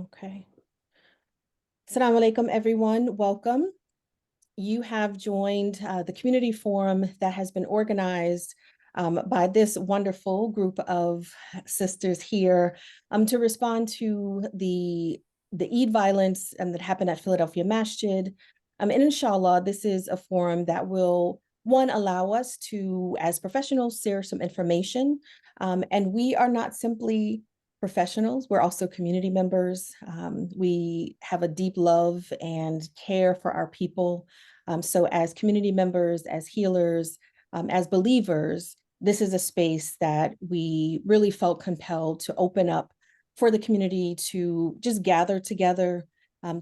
Okay. Assalamu alaikum, everyone. Welcome. You have joined the community forum that has been organized by this wonderful group of sisters here to respond to the Eid violence that happened at Philadelphia Masjid. And inshallah, this is a forum that will, one, allow us to, as professionals, share some information. And we are not simply professionals, we're also community members. We have a deep love and care for our people. So as community members, as healers, as believers, this is a space that we really felt compelled to open up for the community to just gather together,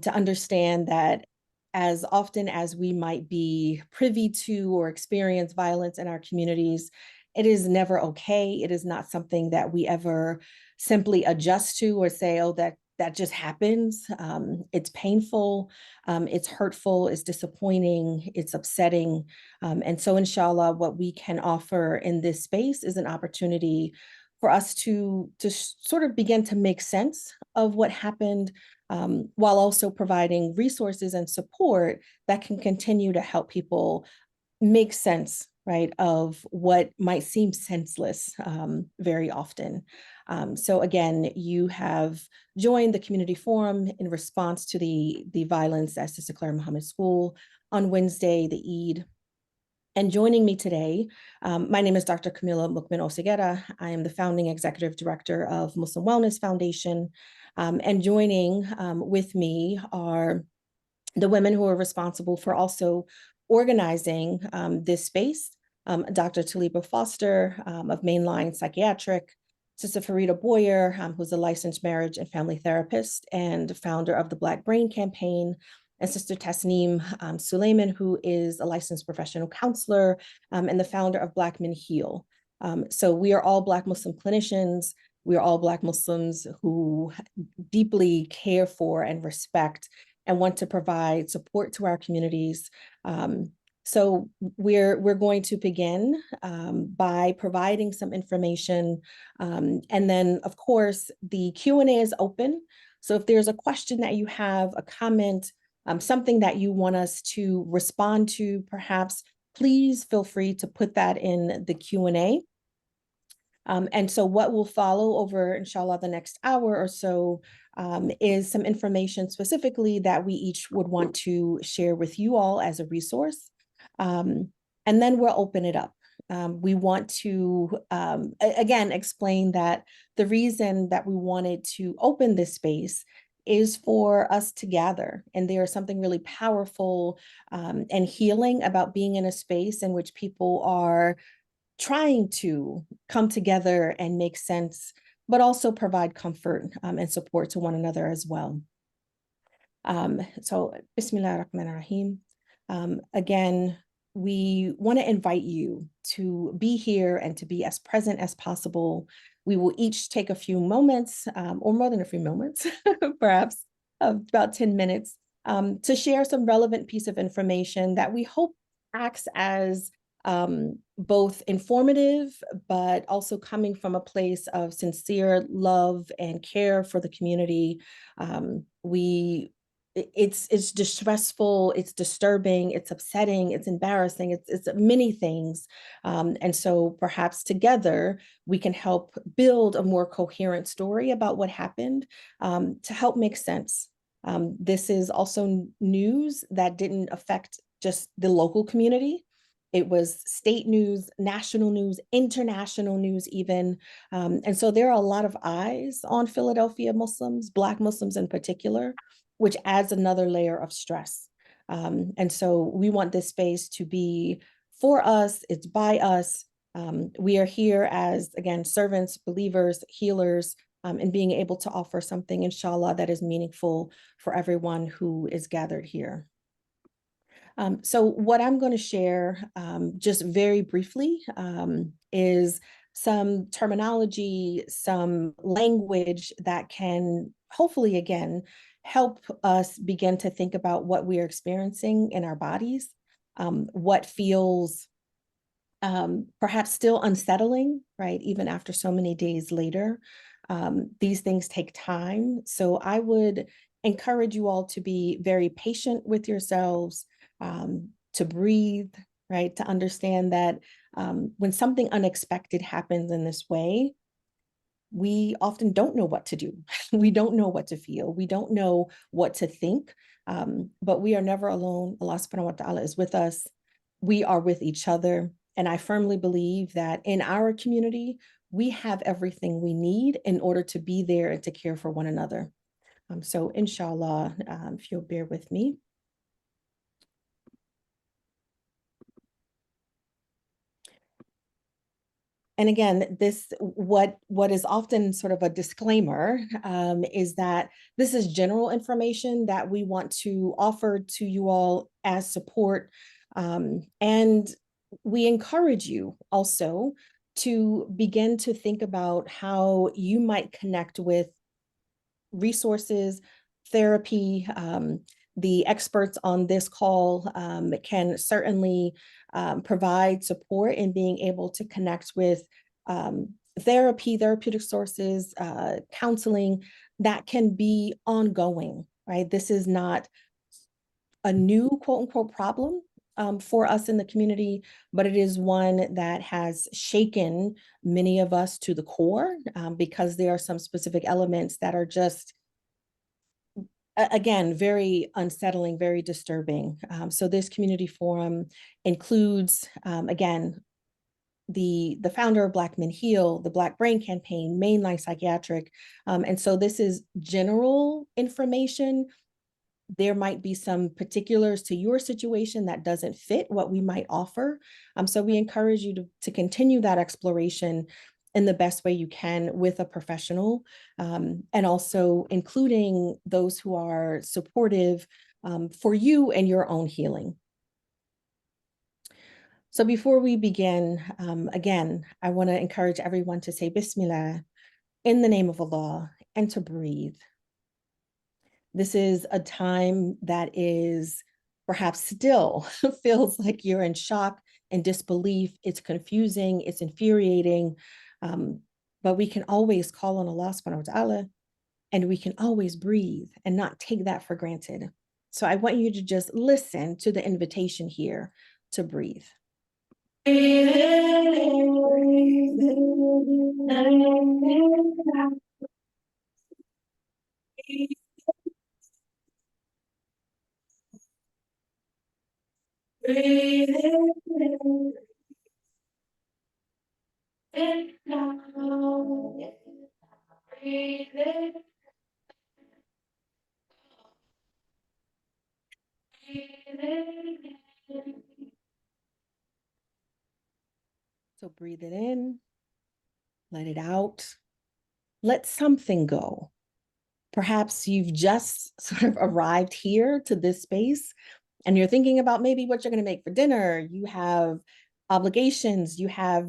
to understand that as often as we might be privy to or experience violence in our communities, it is never okay. It is not something that we ever simply adjust to or say, oh, that just happens. It's painful, it's hurtful, it's disappointing, it's upsetting. And so inshallah, what we can offer in this space is an opportunity for us to sort of begin to make sense of what happened, while also providing resources and support that can continue to help people make sense, right, of what might seem senseless very often. So again, you have joined the community forum in response to the violence at Sister Clara Muhammad School on Wednesday, the Eid. And joining me today, my name is Dr. Camila Mukmin Oseguera. I am the founding executive director of Muslim Wellness Foundation. And joining with me are the women who are responsible for also organizing this space. Dr. Taliba Foster of Mainline Psychiatric, Sister Farida Boyer, who's a licensed marriage and family therapist and founder of the Black Brain Campaign, and Sister Tasneem Suleiman, who is a licensed professional counselor and the founder of Black Men Heal. So we are all Black Muslim clinicians. We are all Black Muslims who deeply care for and respect and want to provide support to our communities. So we're going to begin by providing some information. And then, of course, the Q&A is open. So if there's a question that you have, a comment, something that you want us to respond to, perhaps, please feel free to put that in the Q&A. And so what will follow over, inshallah, the next hour or so is some information specifically that we each would want to share with you all as a resource. And then we'll open it up. We want to, again, explain that the reason that we wanted to open this space is for us to gather. And there is something really powerful and healing about being in a space in which people are trying to come together and make sense, but also provide comfort and support to one another as well. So, Bismillah ar-Rahman ar-Rahim. Again, we want to invite you to be here and to be as present as possible. We will each take a few moments, or more than a few moments, perhaps about 10 minutes, to share some relevant piece of information that we hope acts as both informative, but also coming from a place of sincere love and care for the community. It's distressful, it's disturbing, it's upsetting, it's embarrassing, it's many things. And so perhaps together we can help build a more coherent story about what happened to help make sense. This is also news that didn't affect just the local community. It was state news, national news, international news even. And so there are a lot of eyes on Philadelphia Muslims, Black Muslims in particular, which adds another layer of stress. And so we want this space to be for us, it's by us. We are here as, again, servants, believers, healers, and being able to offer something, inshallah, that is meaningful for everyone who is gathered here. So what I'm going to share just very briefly is some terminology, some language that can hopefully, again, help us begin to think about what we are experiencing in our bodies, what feels perhaps still unsettling, right, even after so many days later. These things take time. So I would encourage you all to be very patient with yourselves, to breathe, right? To understand that when something unexpected happens in this way, we often don't know what to do. We don't know what to feel. We don't know what to think, but we are never alone. Allah subhanahu wa ta'ala is with us. We are with each other. And I firmly believe that in our community, we have everything we need in order to be there and to care for one another. So inshallah, if you'll bear with me. And again, what is often sort of a disclaimer is that this is general information that we want to offer to you all as support. And we encourage you also to begin to think about how you might connect with resources, therapy. The experts on this call can certainly provide support in being able to connect with therapeutic sources, counseling that can be ongoing, right? This is not a new quote unquote problem for us in the community, but it is one that has shaken many of us to the core because there are some specific elements that are just, again, very unsettling, very disturbing. So this community forum includes, again, the founder of Black Men Heal, the Black Brain Campaign, Mainline Psychiatric. And so this is general information. There might be some particulars to your situation that doesn't fit what we might offer. So we encourage you to continue that exploration in the best way you can with a professional, and also including those who are supportive for you and your own healing. So before we begin, again, I want to encourage everyone to say Bismillah in the name of Allah and to breathe. This is a time that is perhaps still feels like you're in shock and disbelief. It's confusing, it's infuriating, but we can always call on Allah subhanahu wa ta'ala, and we can always breathe and not take that for granted. So I want you to just listen to the invitation here to breathe. Breathe in and out. Breathe in. So breathe it in, let it out, let something go. Perhaps you've just sort of arrived here to this space and you're thinking about maybe what you're going to make for dinner. You have obligations, you have,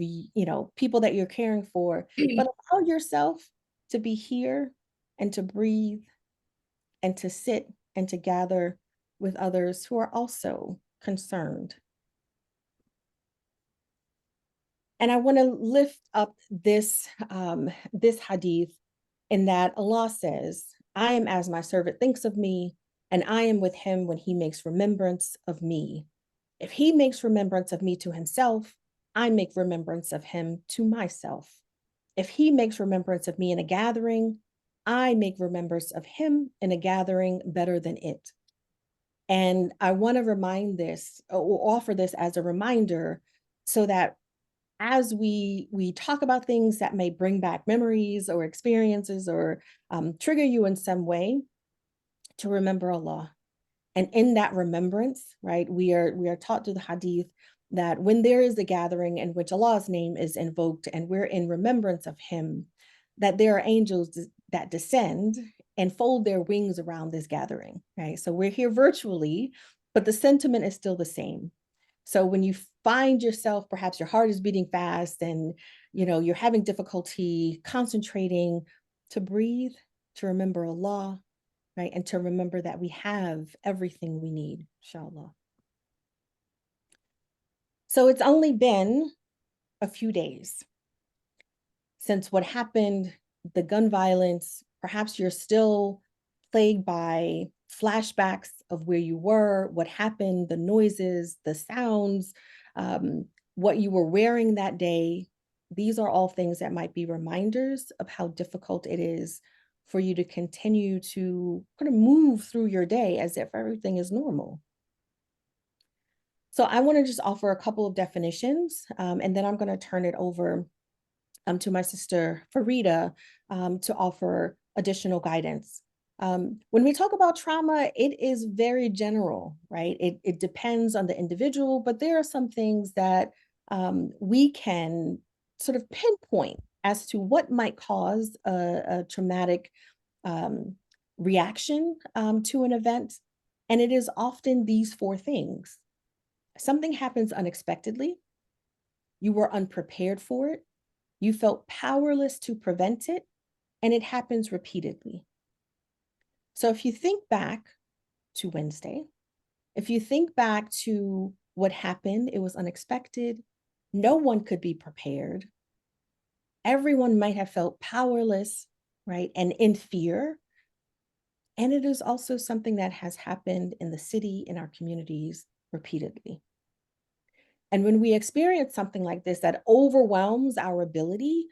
people that you're caring for, but allow yourself to be here and to breathe and to sit and to gather with others who are also concerned. And I want to lift up this hadith in that Allah says, I am as my servant thinks of me, and I am with him when he makes remembrance of me. If he makes remembrance of me to himself, I make remembrance of him to myself. If he makes remembrance of me in a gathering, I make remembrance of him in a gathering better than it. And I want to remind this or offer this as a reminder so that as we talk about things that may bring back memories or experiences or trigger you in some way, to remember Allah. And in that remembrance, right, we are taught through the hadith that when there is a gathering in which Allah's name is invoked and we're in remembrance of him, that there are angels that descend and fold their wings around this gathering, right? So we're here virtually, but the sentiment is still the same. So when you find yourself, perhaps your heart is beating fast and you're having difficulty concentrating, to breathe, to remember Allah, right? And to remember that we have everything we need, inshallah. So it's only been a few days since what happened the gun violence, perhaps you're still plagued by flashbacks of where you were, what happened, the noises, the sounds, what you were wearing that day. These are all things that might be reminders of how difficult it is for you to continue to kind of move through your day as if everything is normal. So I want to just offer a couple of definitions, and then I'm going to turn it over to my sister Farida to offer additional guidance. When we talk about trauma, it is very general, right? It depends on the individual, but there are some things that we can sort of pinpoint as to what might cause a traumatic reaction to an event. And it is often these four things. Something happens unexpectedly, you were unprepared for it, you felt powerless to prevent it, and it happens repeatedly. So if you think back to Wednesday, if you think back to what happened, it was unexpected, no one could be prepared. Everyone might have felt powerless, right? And in fear. And it is also something that has happened in the city, in our communities repeatedly. And when we experience something like this that overwhelms our ability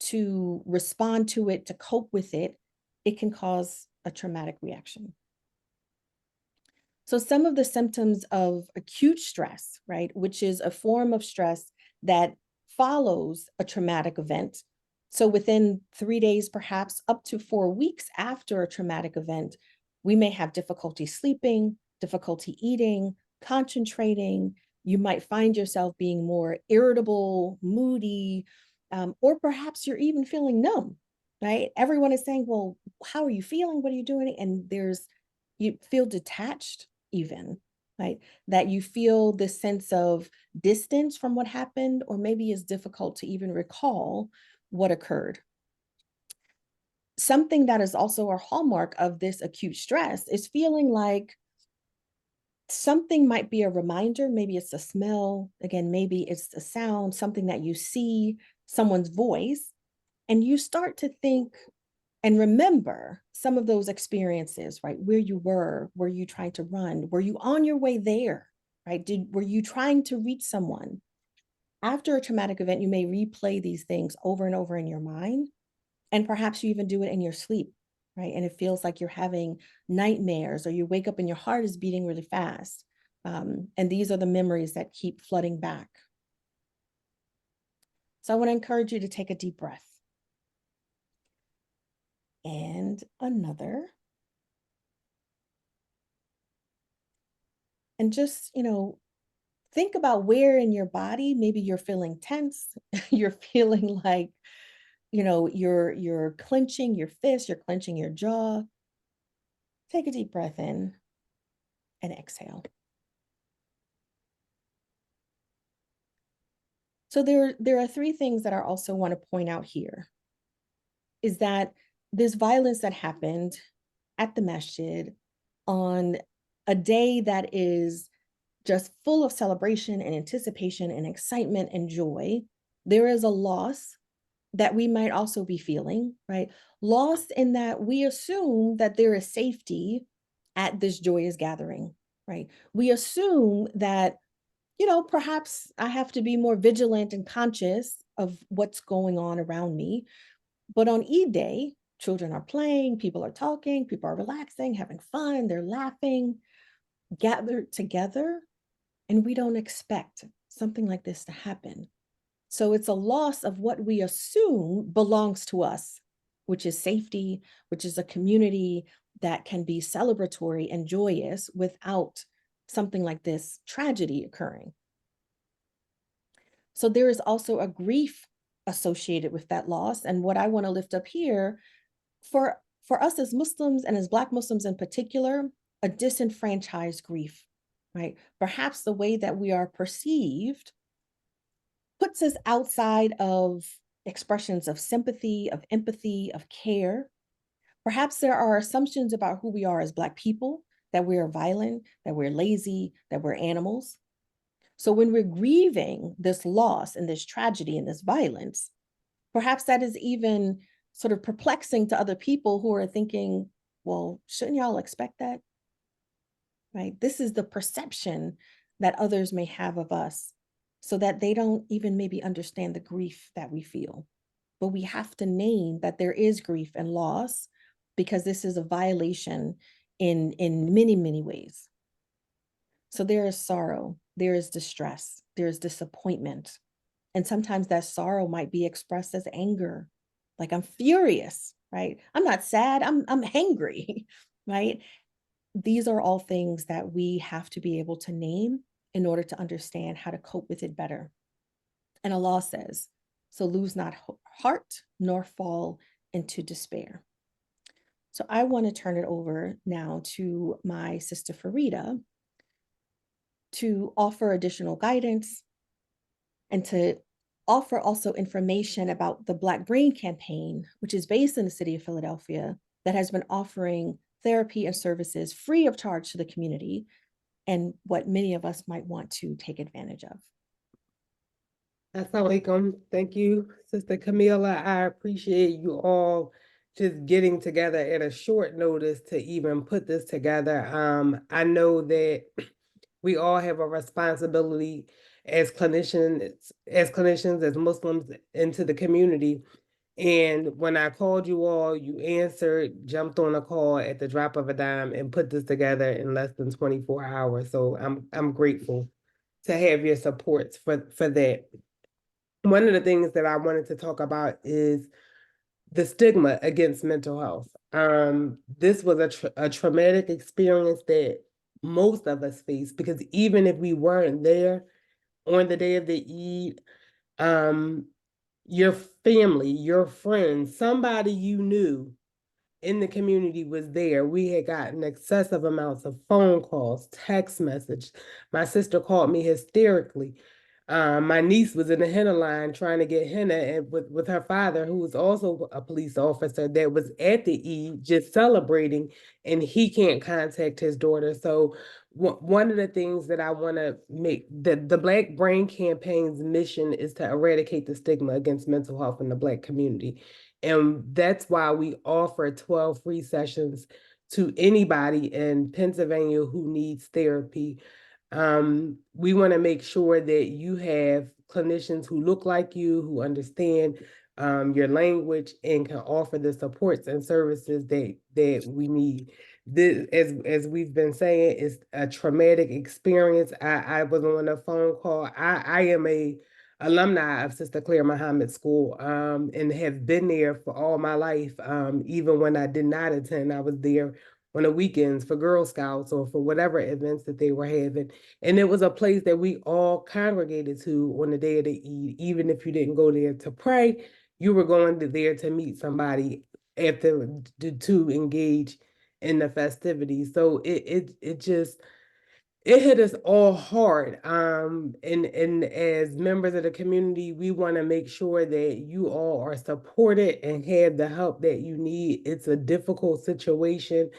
to respond to it, to cope with it, it can cause a traumatic reaction. So some of the symptoms of acute stress, right, which is a form of stress that follows a traumatic event. So within 3 days, perhaps up to 4 weeks after a traumatic event, we may have difficulty sleeping, difficulty eating, concentrating. You might find yourself being more irritable, moody, or perhaps you're even feeling numb, right? Everyone is saying, well, how are you feeling? What are you doing? And you feel detached even, right? That you feel this sense of distance from what happened, or maybe it's difficult to even recall what occurred. Something that is also a hallmark of this acute stress is feeling like something might be a reminder. Maybe it's a smell, again, maybe it's a sound, something that you see, someone's voice, and you start to think and remember some of those experiences, right? Where you were you trying to run? Were you on your way there, right? Were you trying to reach someone? After a traumatic event, you may replay these things over and over in your mind, and perhaps you even do it in your sleep, right? And it feels like you're having nightmares, or you wake up and your heart is beating really fast. And these are the memories that keep flooding back. So I want to encourage you to take a deep breath. And another. And just, think about where in your body maybe you're feeling tense, you're feeling like, you're clenching your fist, you're clenching your jaw. Take a deep breath in and exhale. So there are three things that I also want to point out here. Is that this violence that happened at the masjid on a day that is just full of celebration and anticipation and excitement and joy, there is a loss that we might also be feeling, right? Loss in that we assume that there is safety at this joyous gathering, right? We assume that, perhaps I have to be more vigilant and conscious of what's going on around me. But on Eid day, children are playing, people are talking, people are relaxing, having fun, they're laughing, gathered together, and we don't expect something like this to happen. So it's a loss of what we assume belongs to us, which is safety, which is a community that can be celebratory and joyous without something like this tragedy occurring. So there is also a grief associated with that loss. And what I want to lift up here for us as Muslims, and as Black Muslims in particular, a disenfranchised grief, right? Perhaps the way that we are perceived puts us outside of expressions of sympathy, of empathy, of care. Perhaps there are assumptions about who we are as Black people, that we are violent, that we're lazy, that we're animals. So when we're grieving this loss and this tragedy and this violence, perhaps that is even sort of perplexing to other people who are thinking, well, shouldn't y'all expect that? Right? This is the perception that others may have of us, so that they don't even maybe understand the grief that we feel. But we have to name that there is grief and loss, because this is a violation in many, many ways. So there is sorrow, there is distress, there is disappointment. And sometimes that sorrow might be expressed as anger. Like, I'm furious, right? I'm not sad, I'm angry, right? These are all things that we have to be able to name in order to understand how to cope with it better. And Allah says, so lose not heart nor fall into despair. So I want to turn it over now to my sister Farida to offer additional guidance and to offer also information about the Black Brain Campaign, which is based in the city of Philadelphia, that has been offering therapy and services free of charge to the community, and what many of us might want to take advantage of. Assalamu alaikum. Thank you, Sister Camila. I appreciate you all just getting together at a short notice to even put this together. I know that we all have a responsibility as clinicians, as Muslims into the community. And when I called you all, you answered, jumped on a call at the drop of a dime, and put this together in less than 24 hours. So I'm grateful to have your supports for that. One of the things that I wanted to talk about is the stigma against mental health. This was a traumatic experience that most of us face, because even if we weren't there on the day of the Eid, your family, your friends, somebody you knew in the community was there. We had gotten excessive amounts of phone calls, text message. My sister called me hysterically. My niece was in the henna line trying to get henna, and with her father, who was also a police officer, that was at the Eid just celebrating, and he can't contact his daughter. So one of the things that I want to make, the Black Brain Campaign's mission is to eradicate the stigma against mental health in the Black community. And that's why we offer 12 free sessions to anybody in Pennsylvania who needs therapy. We want to make sure that you have clinicians who look like you, who understand your language, and can offer the supports and services that we need. This, as we've been saying, is a traumatic experience. I was on a phone call. I am a alumni of Sister Clara Muhammad School, and have been there for all my life. Even when I did not attend, I was there on the weekends for Girl Scouts or for whatever events that they were having. And it was a place that we all congregated to on the day of the Eid. Even if you didn't go there to pray, you were going there to meet somebody after to engage in the festivities. So it just it hit us all hard. And as members of the community, we want to make sure that you all are supported and have the help that you need. It's a difficult situation.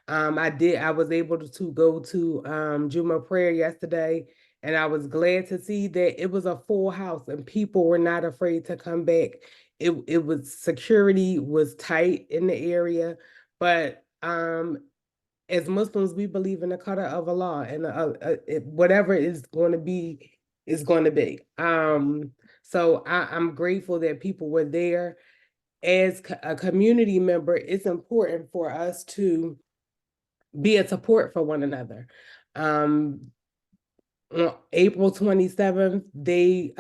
I was able to go to Juma prayer yesterday, and I was glad to see that it was a full house and people were not afraid to come back. It was, security was tight in the area, but as Muslims, we believe in the qadar of Allah, and whatever is going to be is going to be. So I'm grateful that people were there. As a community member, it's important for us to be a support for one another. On April 27th, the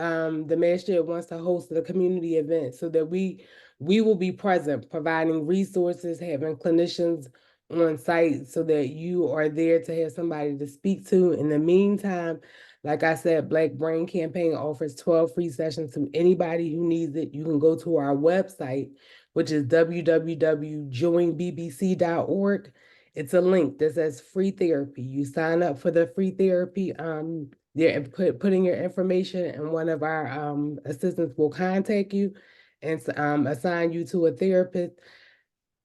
Masjid wants to host a community event so that we will be present, providing resources, having clinicians on site so that you are there to have somebody to speak to. In the meantime, like I said, Black Brain Campaign offers 12 free sessions to anybody who needs it. You can go to our website, which is www.joinbbc.org. It's a link that says free therapy. You sign up for the free therapy. Yeah, putting your information, and one of our assistants will contact you and assign you to a therapist.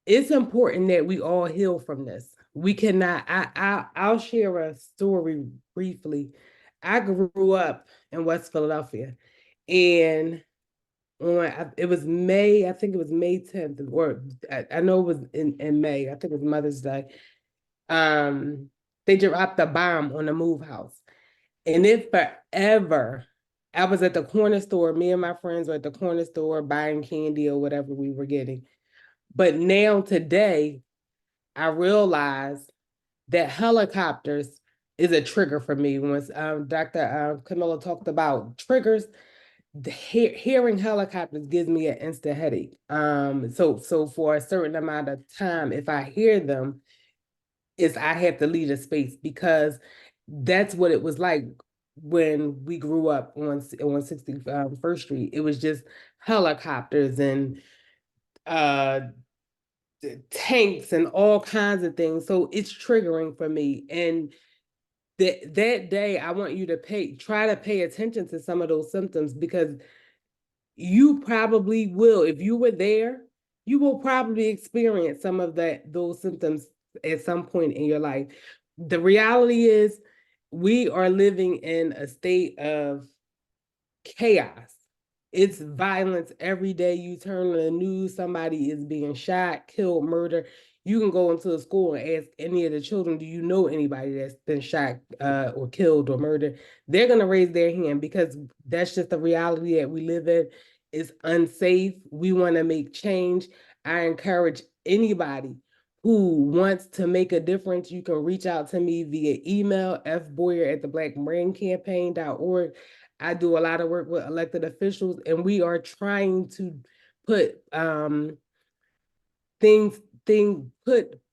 It's important that we all heal from this. We cannot. I'll share a story briefly. I grew up in West Philadelphia, and it was May, I think it was May 10th, or I know it was in May, I think it was Mother's Day. They dropped a bomb on the move house. And it forever, I was at the corner store, me and my friends were at the corner store buying candy or whatever we were getting. But now today, I realize that helicopters is a trigger for me. Once Dr. Camilla talked about triggers, hearing helicopters gives me an instant headache. So for a certain amount of time, if I hear them, I have to leave a space, because that's what it was like when we grew up on 61st Street. It was just helicopters and tanks and all kinds of things. So it's triggering for me. And that day, I want you to try to pay attention to some of those symptoms, because you probably will, if you were there, you will probably experience some of those symptoms at some point in your life. The reality is, we are living in a state of chaos. It's violence every day. You turn on the news, somebody is being shot, killed, murdered. You can go into a school and ask any of the children, do you know anybody that's been shot or killed or murdered? They're going to raise their hand, because that's just the reality that we live in. It's unsafe. We want to make change. I encourage anybody who wants to make a difference. You can reach out to me via email, fboyer@theblackbraincampaign.org. I do a lot of work with elected officials, and we are trying to put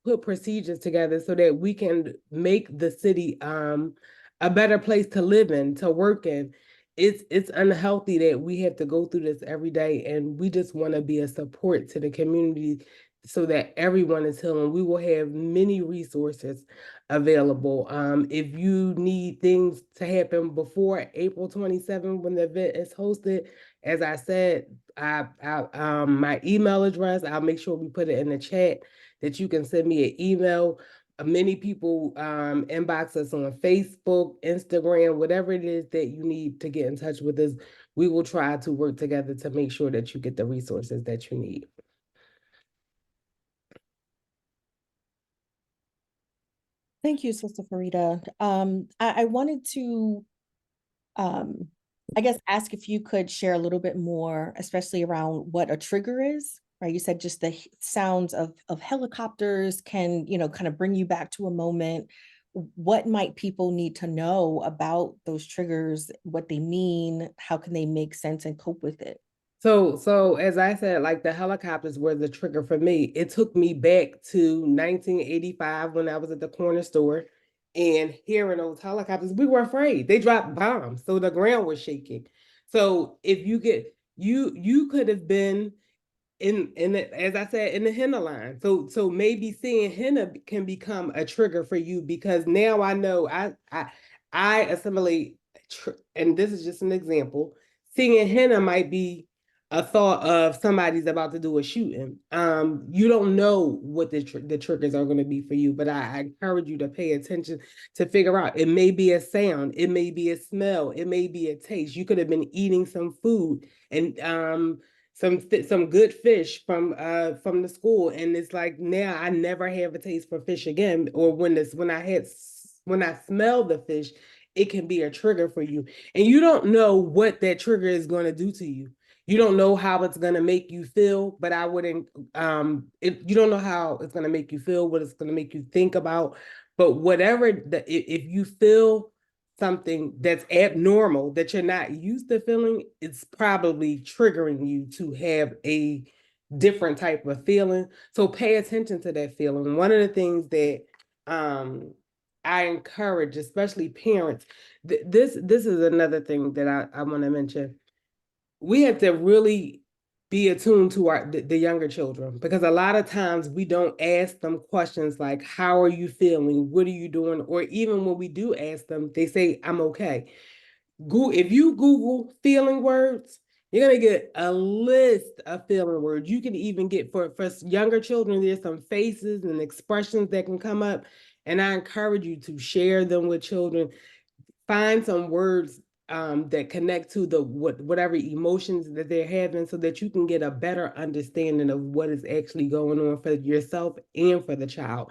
put procedures together so that we can make the city a better place to live in, to work in. It's unhealthy that we have to go through this every day, and we just want to be a support to the community so that everyone is healing. We will have many resources available. If you need things to happen before April 27th, when the event is hosted, as I said, my email address, I'll make sure we put it in the chat, that you can send me an email. Many people inbox us on Facebook, Instagram, whatever it is that you need to get in touch with us. We will try to work together to make sure that you get the resources that you need. Thank you, Sister Farida. I wanted to, um, I guess, ask if you could share a little bit more, especially around what a trigger is, right? You said just the sounds of helicopters can, kind of bring you back to a moment. What might people need to know about those triggers, what they mean, how can they make sense and cope with it? So as I said, like, the helicopters were the trigger for me. It took me back to 1985 when I was at the corner store, and hearing those helicopters, we were afraid. They dropped bombs, so the ground was shaking. So if you could have been as I said, in the henna line. So maybe seeing henna can become a trigger for you, because now I know I assimilate, and this is just an example. Seeing henna might be a thought of somebody's about to do a shooting. You don't know what the triggers are going to be for you, but I encourage you to pay attention to figure out. It may be a sound, it may be a smell, it may be a taste. You could have been eating some food and some good fish from the school, and it's like, now I never have a taste for fish again. Or when I smell the fish, it can be a trigger for you, and you don't know what that trigger is going to do to you. You don't know how it's going to make you feel, but I wouldn't you don't know how it's going to make you feel, what it's going to make you think about. But whatever if you feel something that's abnormal that you're not used to feeling, it's probably triggering you to have a different type of feeling. So pay attention to that feeling. One of the things that I encourage, especially parents, this is another thing that I want to mention. We have to really be attuned to the younger children, because a lot of times we don't ask them questions like, how are you feeling, what are you doing? Or even when we do ask them, they say, I'm okay. If you Google feeling words, you're gonna get a list of feeling words. You can even get, for younger children, there's some faces and expressions that can come up, and I encourage you to share them with children. Find some words that connect to the whatever emotions that they're having, so that you can get a better understanding of what is actually going on for yourself and for the child.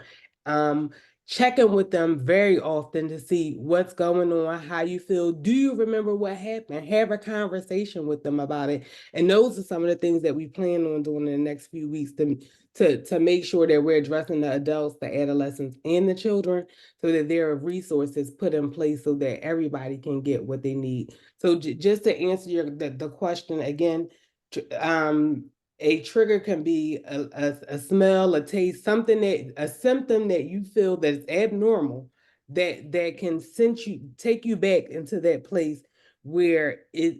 Checking with them very often to see what's going on, how you feel. Do you remember what happened? Have a conversation with them about it. And those are some of the things that we plan on doing in the next few weeks to make sure that we're addressing the adults, the adolescents, and the children, so that there are resources put in place so that everybody can get what they need. So just to answer the question again, a trigger can be a smell, a taste, a symptom that you feel that's abnormal, that can take you back into that place where it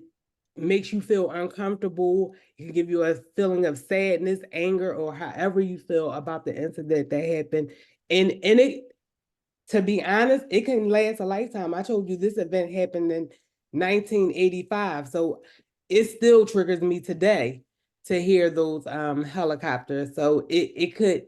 makes you feel uncomfortable. It can give you a feeling of sadness, anger, or however you feel about the incident that happened. And it, to be honest, it can last a lifetime. I told you this event happened in 1985, so it still triggers me today to hear those helicopters. So it could,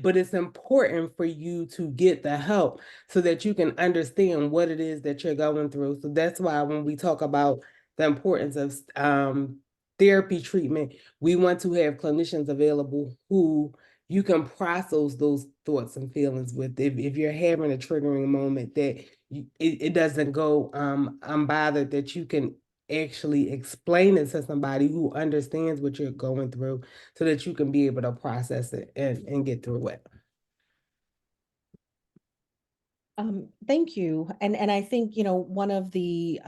but it's important for you to get the help so that you can understand what it is that you're going through. So that's why when we talk about the importance of therapy treatment, we want to have clinicians available who you can process those thoughts and feelings with. If you're having a triggering moment, that it doesn't go unbothered, that you can actually explain it to somebody who understands what you're going through, so that you can be able to process it and get through it. Thank you. And I think, one of the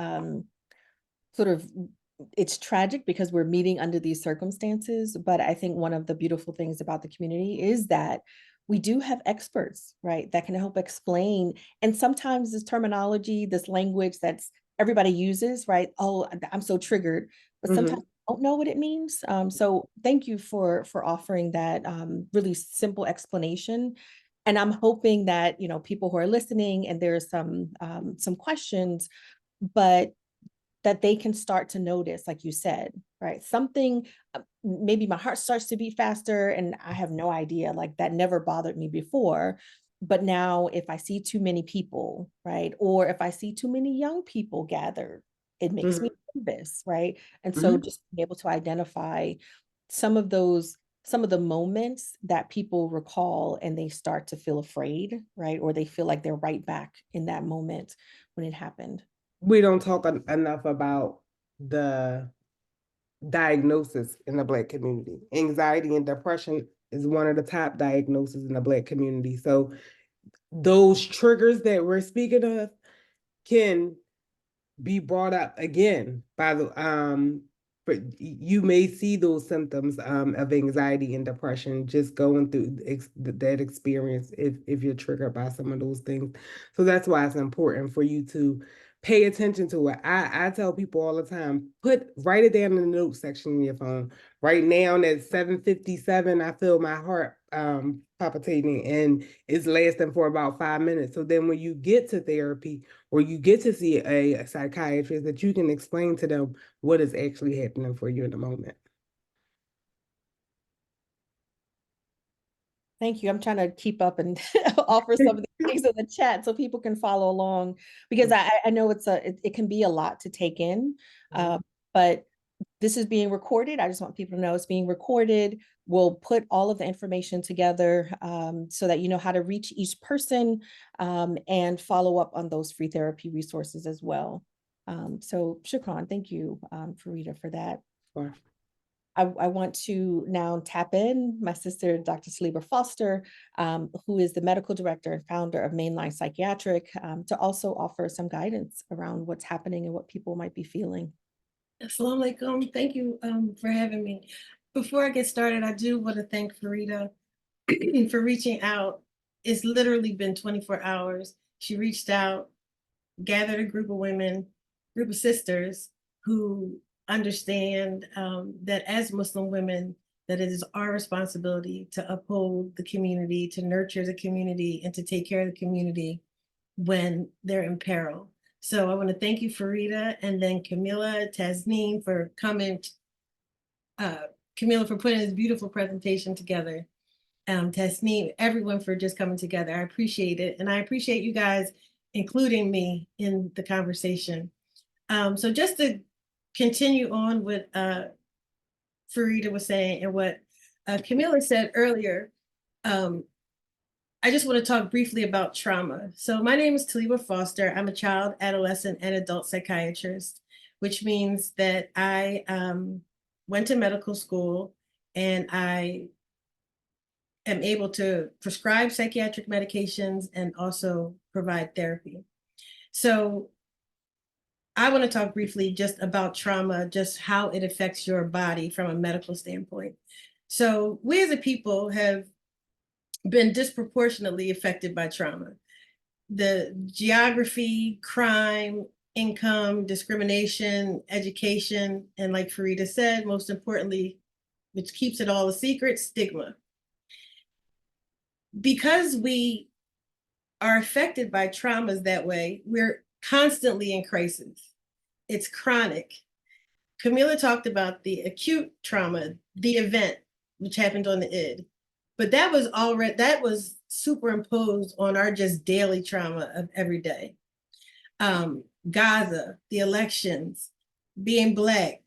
sort of, it's tragic because we're meeting under these circumstances, but I think one of the beautiful things about the community is that we do have experts, right, that can help explain. And sometimes this terminology, this language that's everybody uses, right? Oh, I'm so triggered, but sometimes I don't know what it means. So thank you for offering that really simple explanation. And I'm hoping that, people who are listening, and there's some questions, but that they can start to notice, like you said, right? Something, maybe my heart starts to beat faster and I have no idea, like that never bothered me before. But now if I see too many people, right? Or if I see too many young people gathered, it makes me nervous, right? And so just being able to identify some of the moments that people recall and they start to feel afraid, right? Or they feel like they're right back in that moment when it happened. We don't talk enough about the diagnosis in the Black community. Anxiety and depression is one of the top diagnoses in the Black community. So those triggers that we're speaking of can be brought up again by the but you may see those symptoms of anxiety and depression just going through that experience if you're triggered by some of those things. So that's why it's important for you to pay attention to it. I tell people all the time, write it down in the notes section in your phone. Right now at 7:57, I feel my heart palpitating, and it's lasting for about 5 minutes. So then when you get to therapy, or you get to see a psychiatrist, that you can explain to them what is actually happening for you in the moment. Thank you. I'm trying to keep up and offer some of the things in the chat so people can follow along, because I know it can be a lot to take in, but this is being recorded. I just want people to know it's being recorded. We'll put all of the information together so that you know how to reach each person and follow up on those free therapy resources as well. So Shukran, thank you, Farida, for that. Sure. I want to now tap in my sister, Dr. Saliba Foster, who is the medical director and founder of Mainline Psychiatric, to also offer some guidance around what's happening and what people might be feeling. Assalamu alaikum. Thank you for having me. Before I get started, I do want to thank Farida for reaching out. It's literally been 24 hours. She reached out, gathered a group of women, group of sisters who understand that as Muslim women, that it is our responsibility to uphold the community, to nurture the community, and to take care of the community when they're in peril. So I want to thank you, Farida, and then Camilla, Tasneem for coming, Camilla for putting this beautiful presentation together. Tasneem, everyone for just coming together. I appreciate it. And I appreciate you guys including me in the conversation. So just to continue on with Farida was saying and what Camilla said earlier, I just want to talk briefly about trauma. So my name is Taliba Foster. I'm a child, adolescent, and adult psychiatrist, which means that I went to medical school and I am able to prescribe psychiatric medications and also provide therapy. So I want to talk briefly just about trauma, just how it affects your body from a medical standpoint. So we as a people have been disproportionately affected by trauma. The geography, crime, income, discrimination, education, and like Farida said, most importantly, which keeps it all a secret, stigma. Because we are affected by traumas that way, we're constantly in crisis. It's chronic. Camila talked about the acute trauma, the event, which happened on the Eid. But that was superimposed on our just daily trauma of every day. Gaza, the elections, being Black,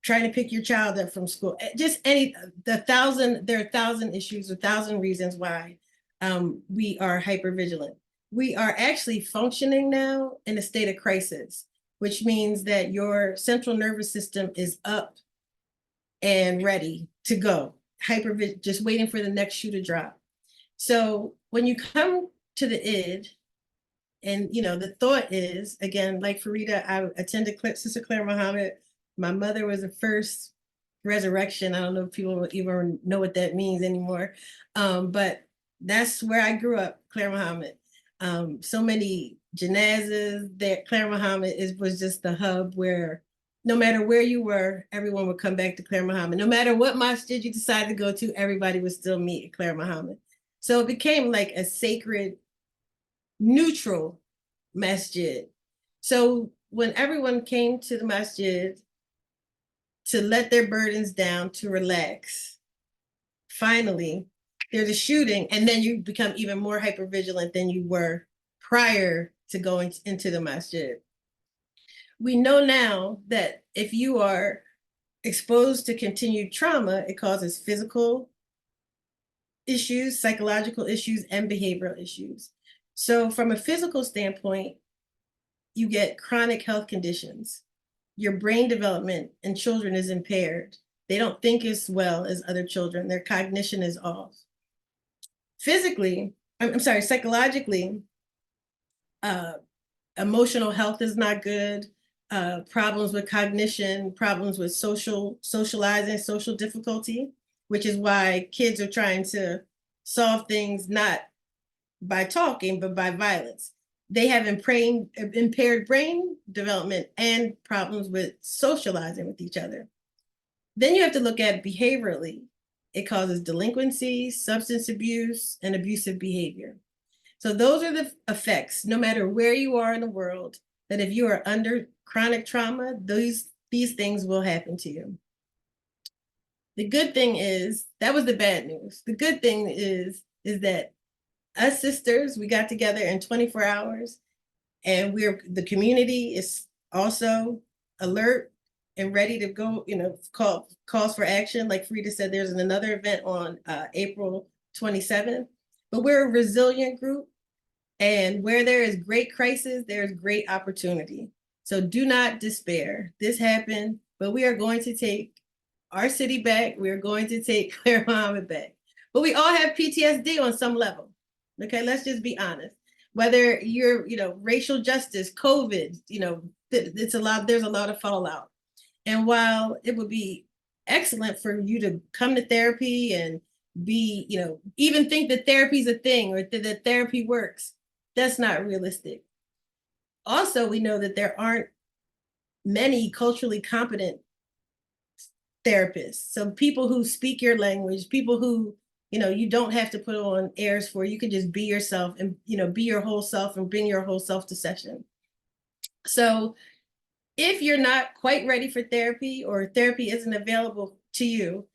trying to pick your child up from school, just there are 1,000 issues, 1,000 reasons why we are hypervigilant. We are actually functioning now in a state of crisis, which means that your central nervous system is up and ready to go, just waiting for the next shoe to drop. So when you come to the Eid, and the thought is, again, like Farida, I attended Sister Clara Muhammad. My mother was the first resurrection. I don't know if people will even know what that means anymore. But that's where I grew up, Clara Muhammad. So many janazas that Clara Muhammad was just the hub where no matter where you were, everyone would come back to Clara Muhammad. No matter what masjid you decided to go to, everybody would still meet at Clara Muhammad. So it became like a sacred, neutral masjid. So when everyone came to the masjid to let their burdens down, to relax, finally, there's a shooting, and then you become even more hypervigilant than you were prior to going into the masjid. We know now that if you are exposed to continued trauma, it causes physical issues, psychological issues, and behavioral issues. So from a physical standpoint, you get chronic health conditions. Your brain development in children is impaired. They don't think as well as other children. Their cognition is off. Psychologically, emotional health is not good. Problems with cognition, problems with socializing, social difficulty, which is why kids are trying to solve things not by talking, but by violence. They have impaired brain development and problems with socializing with each other. Then you have to look at behaviorally. It causes delinquency, substance abuse, and abusive behavior. So those are the effects, no matter where you are in the world, that if you are under chronic trauma, these things will happen to you. The good thing is, that was the bad news. The good thing is that us sisters, we got together in 24 hours, and the community is also alert and ready to go, calls for action. Like Frida said, there's another event on April 27th, but we're a resilient group, and where there is great crisis, there's great opportunity. So do not despair. This happened, but we are going to take our city back. We are going to take Clara Muhammad back. But we all have PTSD on some level. Okay, let's just be honest. Whether you're, racial justice, COVID, there's a lot of fallout. And while it would be excellent for you to come to therapy and be, even think that therapy is a thing or that therapy works, that's not realistic. Also, we know that there aren't many culturally competent therapists. So people who speak your language, people who, you don't have to put on airs for, you can just be yourself and, be your whole self and bring your whole self to session. So if you're not quite ready for therapy or therapy isn't available to you,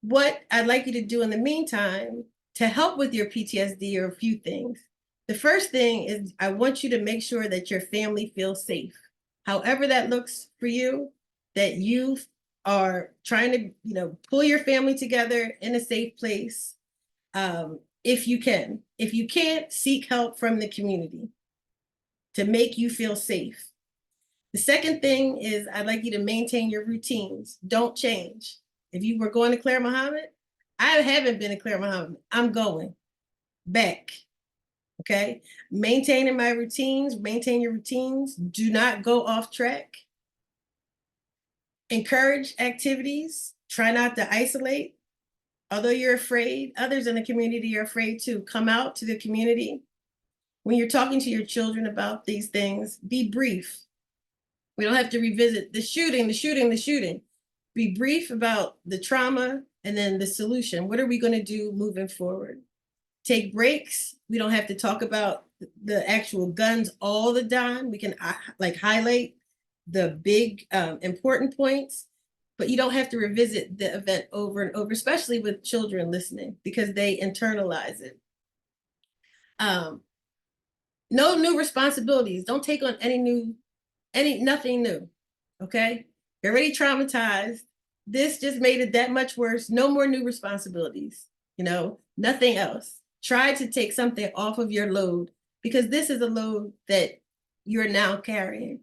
what I'd like you to do in the meantime to help with your PTSD are a few things. The first thing is I want you to make sure that your family feels safe. however that looks for you, that you are trying to, pull your family together in a safe place. If you can. If you can't, seek help from the community to make you feel safe. The second thing is I'd like you to maintain your routines. Don't change. If you were going to Clara Muhammad, I haven't been to Clara Muhammad. I'm going back. Okay. Maintaining my routines, maintain your routines. Do not go off track. Encourage activities. Try not to isolate. Although you're afraid, others in the community are afraid to come out to the community. When you're talking to your children about these things, be brief. We don't have to revisit the shooting. Be brief about the trauma and then the solution. What are we going to do moving forward? Take breaks. We don't have to talk about the actual guns all the time. We can highlight the big important points, but you don't have to revisit the event over and over, especially with children listening, because they internalize it. No new responsibilities. Don't take on nothing new. Okay. You're already traumatized. This just made it that much worse. No more new responsibilities, nothing else. Try to take something off of your load, because this is a load that you're now carrying.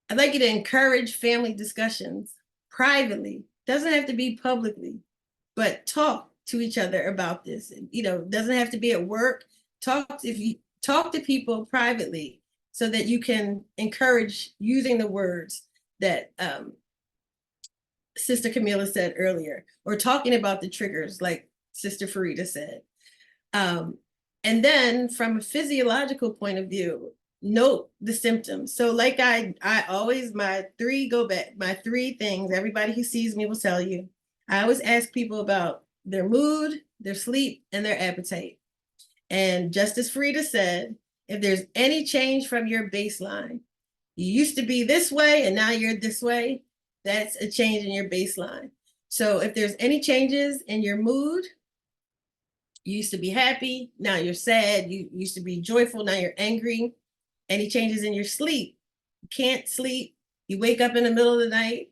I'd like you to encourage family discussions privately. Doesn't have to be publicly, but talk to each other about this. Doesn't have to be at work. If you talk to people privately, so that you can encourage using the words that Sister Camila said earlier, or talking about the triggers like Sister Farida said. And then from a physiological point of view, note the symptoms. So like I always, my three things, everybody who sees me will tell you. I always ask people about their mood, their sleep, and their appetite. And just as Farida said, if there's any change from your baseline, you used to be this way and now you're this way, that's a change in your baseline. So if there's any changes in your mood, you used to be happy, now you're sad. You used to be joyful, now you're angry. Any changes in your sleep, you can't sleep, you wake up in the middle of the night,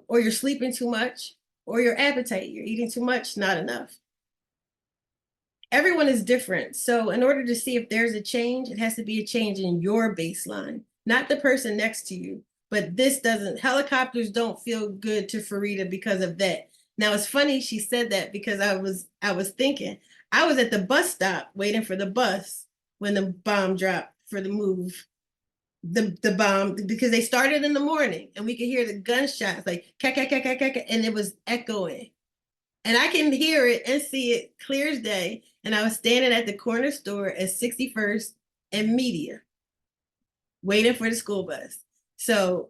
or you're sleeping too much, or your appetite, you're eating too much, not enough. Everyone is different. So in order to see if there's a change, it has to be a change in your baseline, not the person next to you. But helicopters don't feel good to Farida because of that. Now it's funny she said that, because I was thinking, I was at the bus stop waiting for the bus when the bomb dropped for the move. The bomb, because they started in the morning and we could hear the gunshots like and it was echoing. And I can hear it and see it clear as day. And I was standing at the corner store at 61st and Media, waiting for the school bus. So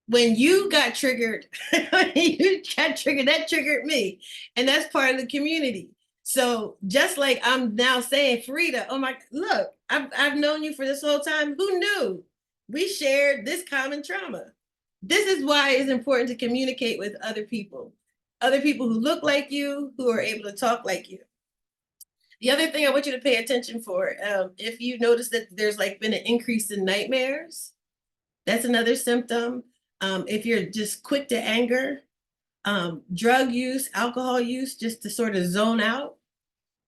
when you got triggered, that triggered me. And that's part of the community. So just like I'm now saying, Farida, look, I've known you for this whole time. Who knew? We shared this common trauma. This is why it's important to communicate with other people who look like you, who are able to talk like you. The other thing I want you to pay attention for, if you notice that there's been an increase in nightmares, that's another symptom. If you're just quick to anger, drug use, alcohol use, just to sort of zone out.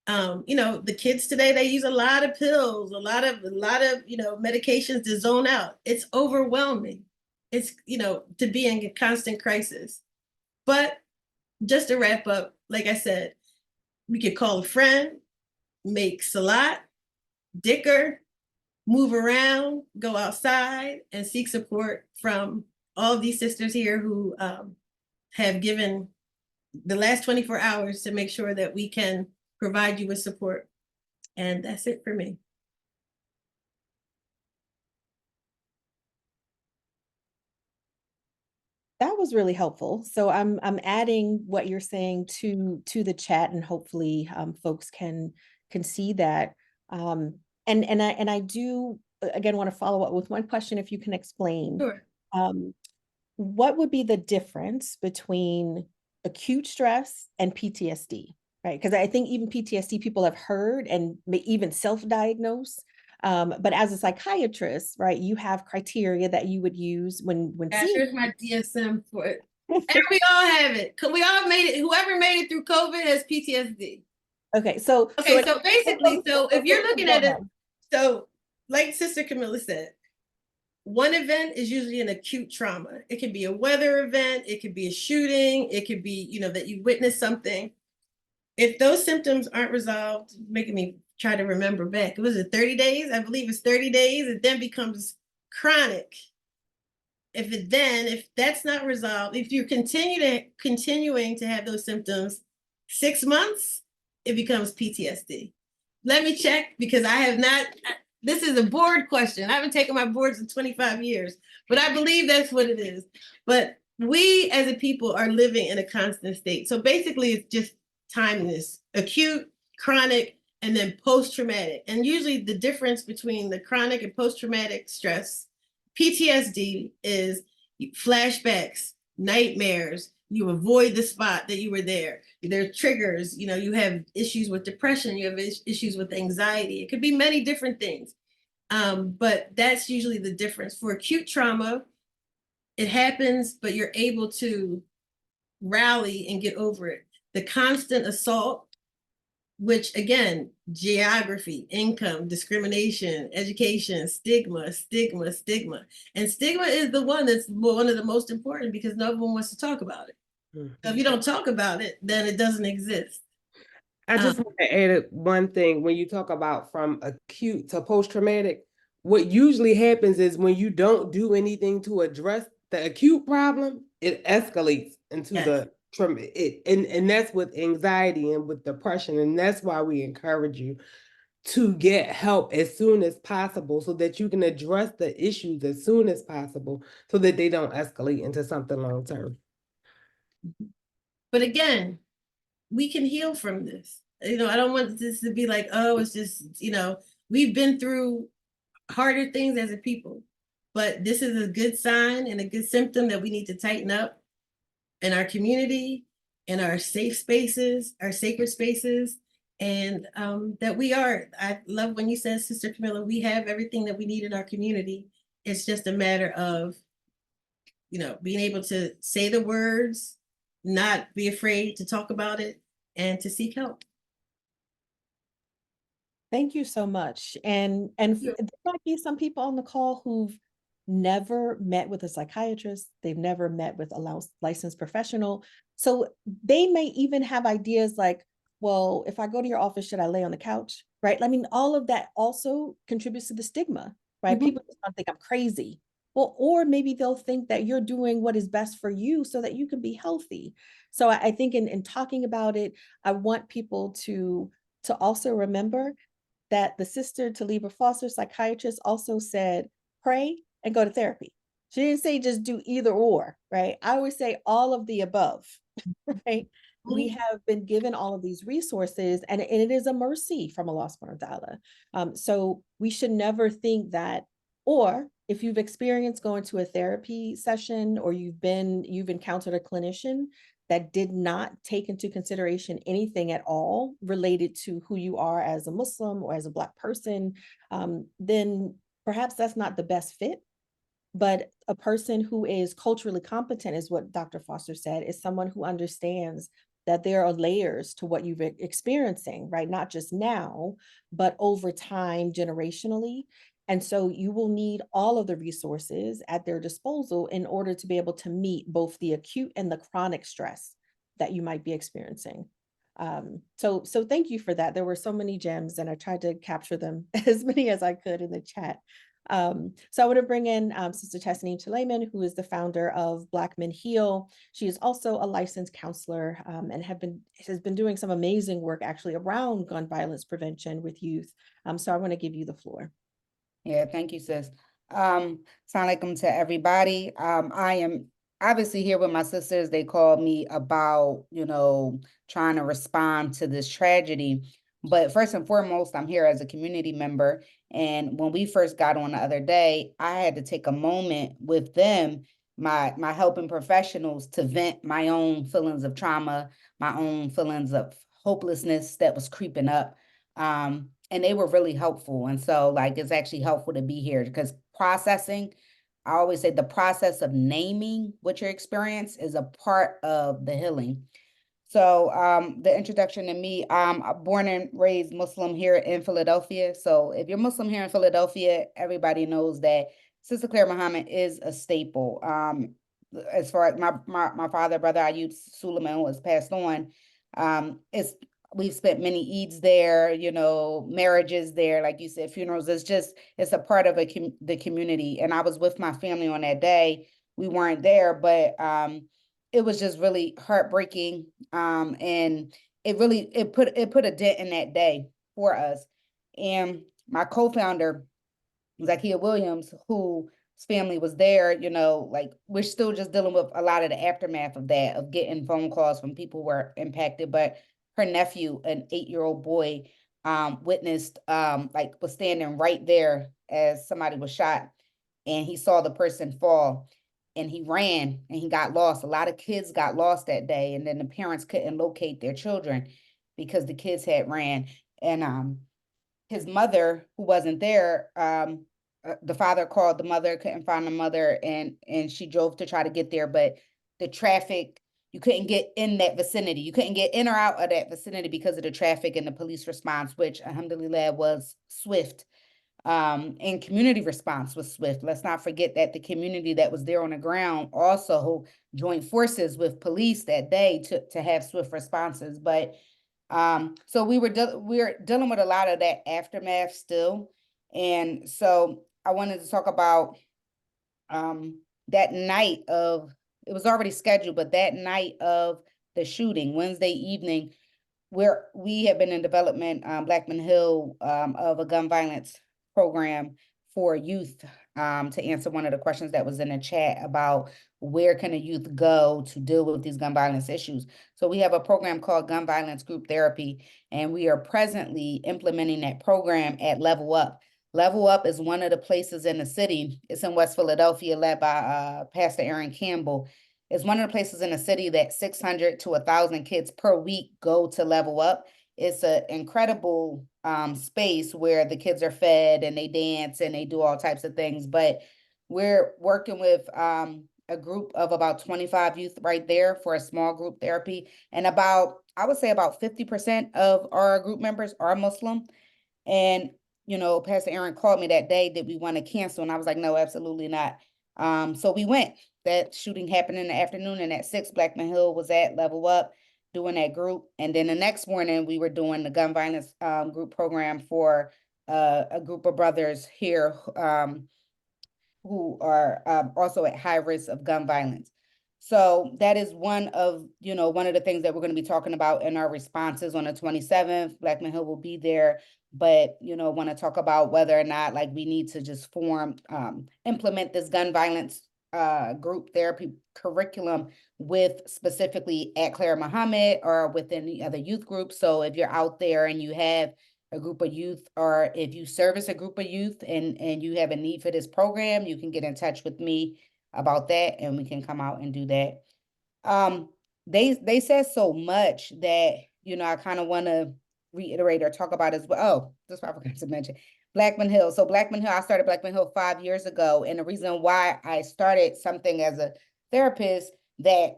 The kids today, they use a lot of pills, a lot of medications to zone out. It's overwhelming. It's, to be in a constant crisis. But just to wrap up, like I said, we could call a friend, make salat, dicker, move around, go outside, and seek support from all of these sisters here who have given the last 24 hours to make sure that we can provide you with support. And that's it for me. That was really helpful. So I'm adding what you're saying to the chat, and hopefully folks can see that. And I do again want to follow up with one question, if you can explain. Sure. What would be the difference between acute stress and PTSD, right? Because I think even PTSD people have heard and may even self-diagnose. But as a psychiatrist, right, you have criteria that you would use when Gosh, seeing. here's my DSM for it. And we all have it. We all made it. Whoever made it through COVID has PTSD. Okay, so Basically, so if you're looking at it, so like Sister Camilla said, one event is usually an acute trauma. It could be a weather event, it could be a shooting, it could be, that you witnessed something. If those symptoms aren't resolved, making me try to remember back, was it 30 days? I believe it's 30 days. It then becomes chronic. If that's not resolved, if you're continuing to have those symptoms 6 months, it becomes PTSD. Let me check, because I have not, this is a board question. I haven't taken my boards in 25 years, but I believe that's what it is. But we as a people are living in a constant state. So basically it's just timeless, acute, chronic, and then post-traumatic. And usually the difference between the chronic and post-traumatic stress, PTSD, is flashbacks, nightmares. You avoid the spot that you were there. There are triggers. You have issues with depression. You have issues with anxiety. It could be many different things. But that's usually the difference. For acute trauma, it happens, but you're able to rally and get over it. The constant assault, which again, geography, income, discrimination, education, stigma. And stigma is the one that's one of the most important, because no one wants to talk about it. So if you don't talk about it, then it doesn't exist. I just want to add one thing. When you talk about from acute to post-traumatic, what usually happens is when you don't do anything to address the acute problem, it escalates into the trauma. And that's with anxiety and with depression. And that's why we encourage you to get help as soon as possible, so that you can address the issues as soon as possible, so that they don't escalate into something long-term. But again, we can heal from this. I don't want this to be like, oh, it's just, we've been through harder things as a people, but this is a good sign and a good symptom that we need to tighten up in our community, in our safe spaces, our sacred spaces, and I love when you said, Sister Camilla, we have everything that we need in our community. It's just a matter of, being able to say the words, not be afraid to talk about it, and to seek help. Thank you so much. And there might be some people on the call who've never met with a psychiatrist. They've never met with a licensed professional. So they may even have ideas like, well, if I go to your office, should I lay on the couch? Right? I mean, all of that also contributes to the stigma, right? Mm-hmm. People just don't think I'm crazy. Well, or maybe they'll think that you're doing what is best for you so that you can be healthy. So I think in talking about it, I want people to also remember that the sister Taliba Foster, psychiatrist, also said, pray and go to therapy. She didn't say just do either or, right? I always say all of the above, right? We have been given all of these resources, and it is a mercy from Allah subhanahu wa ta'ala. So we should never think that, or if you've experienced going to a therapy session, or you've encountered a clinician that did not take into consideration anything at all related to who you are as a Muslim or as a Black person, then perhaps that's not the best fit. But a person who is culturally competent, is what Dr. Foster said, is someone who understands that there are layers to what you've experiencing, right? Not just now, but over time, generationally. And so you will need all of the resources at their disposal in order to be able to meet both the acute and the chronic stress that you might be experiencing. So thank you for that. There were so many gems, and I tried to capture them as many as I could in the chat. So I want to bring in Sister Tasneem Suleiman, who is the founder of Black Men Heal. She is also a licensed counselor and has been doing some amazing work actually around gun violence prevention with youth. So I want to give you the floor. Yeah, thank you, sis. Assalamu alaikum to everybody. I am obviously here with my sisters. They called me about, trying to respond to this tragedy. But first and foremost, I'm here as a community member. And when we first got on the other day, I had to take a moment with them, my helping professionals, to vent my own feelings of trauma, my own feelings of hopelessness that was creeping up. and they were really helpful. And so like, it's actually helpful to be here because processing, I always say the process of naming what your experience is a part of the healing. So the introduction to me, I'm born and raised Muslim here in Philadelphia. So if you're Muslim here in Philadelphia, everybody knows that Sister Clara Muhammad is a staple. As far as my father, brother Ayub Suleiman, who has passed on, it's we've spent many Eids there, you know, marriages there, like you said, funerals. It's a part of the community. And I was with my family on that day. We weren't there, but it was just really heartbreaking. And it put a dent in that day for us. And my co-founder, Zakia Williams, whose family was there, you know, like we're still just dealing with a lot of the aftermath of that, of getting phone calls from people who were impacted. But her nephew, an 8-year-old boy, witnessed, like was standing right there as somebody was shot, and he saw the person fall, and he ran and he got lost. A lot of kids got lost that day, and then the parents couldn't locate their children because the kids had ran. And his mother, who wasn't there, the father called the mother, couldn't find the mother, and she drove to try to get there, but the traffic, you couldn't get in that vicinity. You couldn't get in or out of that vicinity because of the traffic and the police response, which alhamdulillah was swift. And community response was swift. Let's not forget that the community that was there on the ground also joined forces with police that day to have swift responses. But so we're dealing with a lot of that aftermath still. And so I wanted to talk about that night of, it was already scheduled, but that night of the shooting, Wednesday evening, where we have been in development, Blackman Hill, of a gun violence program for youth, to answer one of the questions that was in the chat about where can a youth go to deal with these gun violence issues. So we have a program called Gun Violence Group Therapy, and we are presently implementing that program at Level Up. Level Up is one of the places in the city. It's in West Philadelphia, led by Pastor Aaron Campbell. It's one of the places in the city that 600 to 1,000 kids per week go to Level Up. It's an incredible space where the kids are fed and they dance and they do all types of things. But we're working with a group of about 25 youth right there for a small group therapy. And I would say about 50% of our group members are Muslim. And, you know, Pastor Aaron called me that day, did we want to cancel? And I was like, no, absolutely not. So we went. That shooting happened in the afternoon, and at 6, Blackman Hill was at Level Up doing that group. And then the next morning, we were doing the gun violence group program for a group of brothers here who are also at high risk of gun violence. So that is one of the things that we're going to be talking about in our responses on the 27th. Blackman Hill will be there, but, want to talk about whether or not like we need to just implement this gun violence group therapy curriculum with specifically at Clara Muhammad or within the other youth groups. So if you're out there and you have a group of youth, or if you service a group of youth and you have a need for this program, you can get in touch with me about that and we can come out and do that. They said so much that, I kind of want to reiterate or talk about as well. Oh, that's what I forgot to mention. Blackman Hill. So Blackman Hill, I started Blackman Hill 5 years ago. And the reason why I started something as a therapist that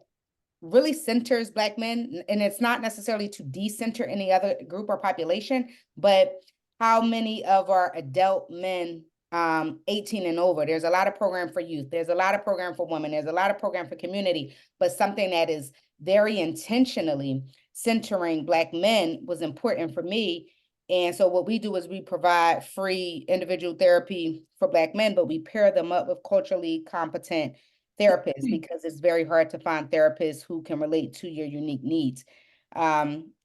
really centers Black men, and it's not necessarily to decenter any other group or population, but how many of our adult men 18 and over, there's a lot of program for youth, there's a lot of program for women, there's a lot of program for community, but something that is very intentionally centering Black men was important for me. And so what we do is we provide free individual therapy for Black men, but we pair them up with culturally competent therapists because it's very hard to find therapists who can relate to your unique needs.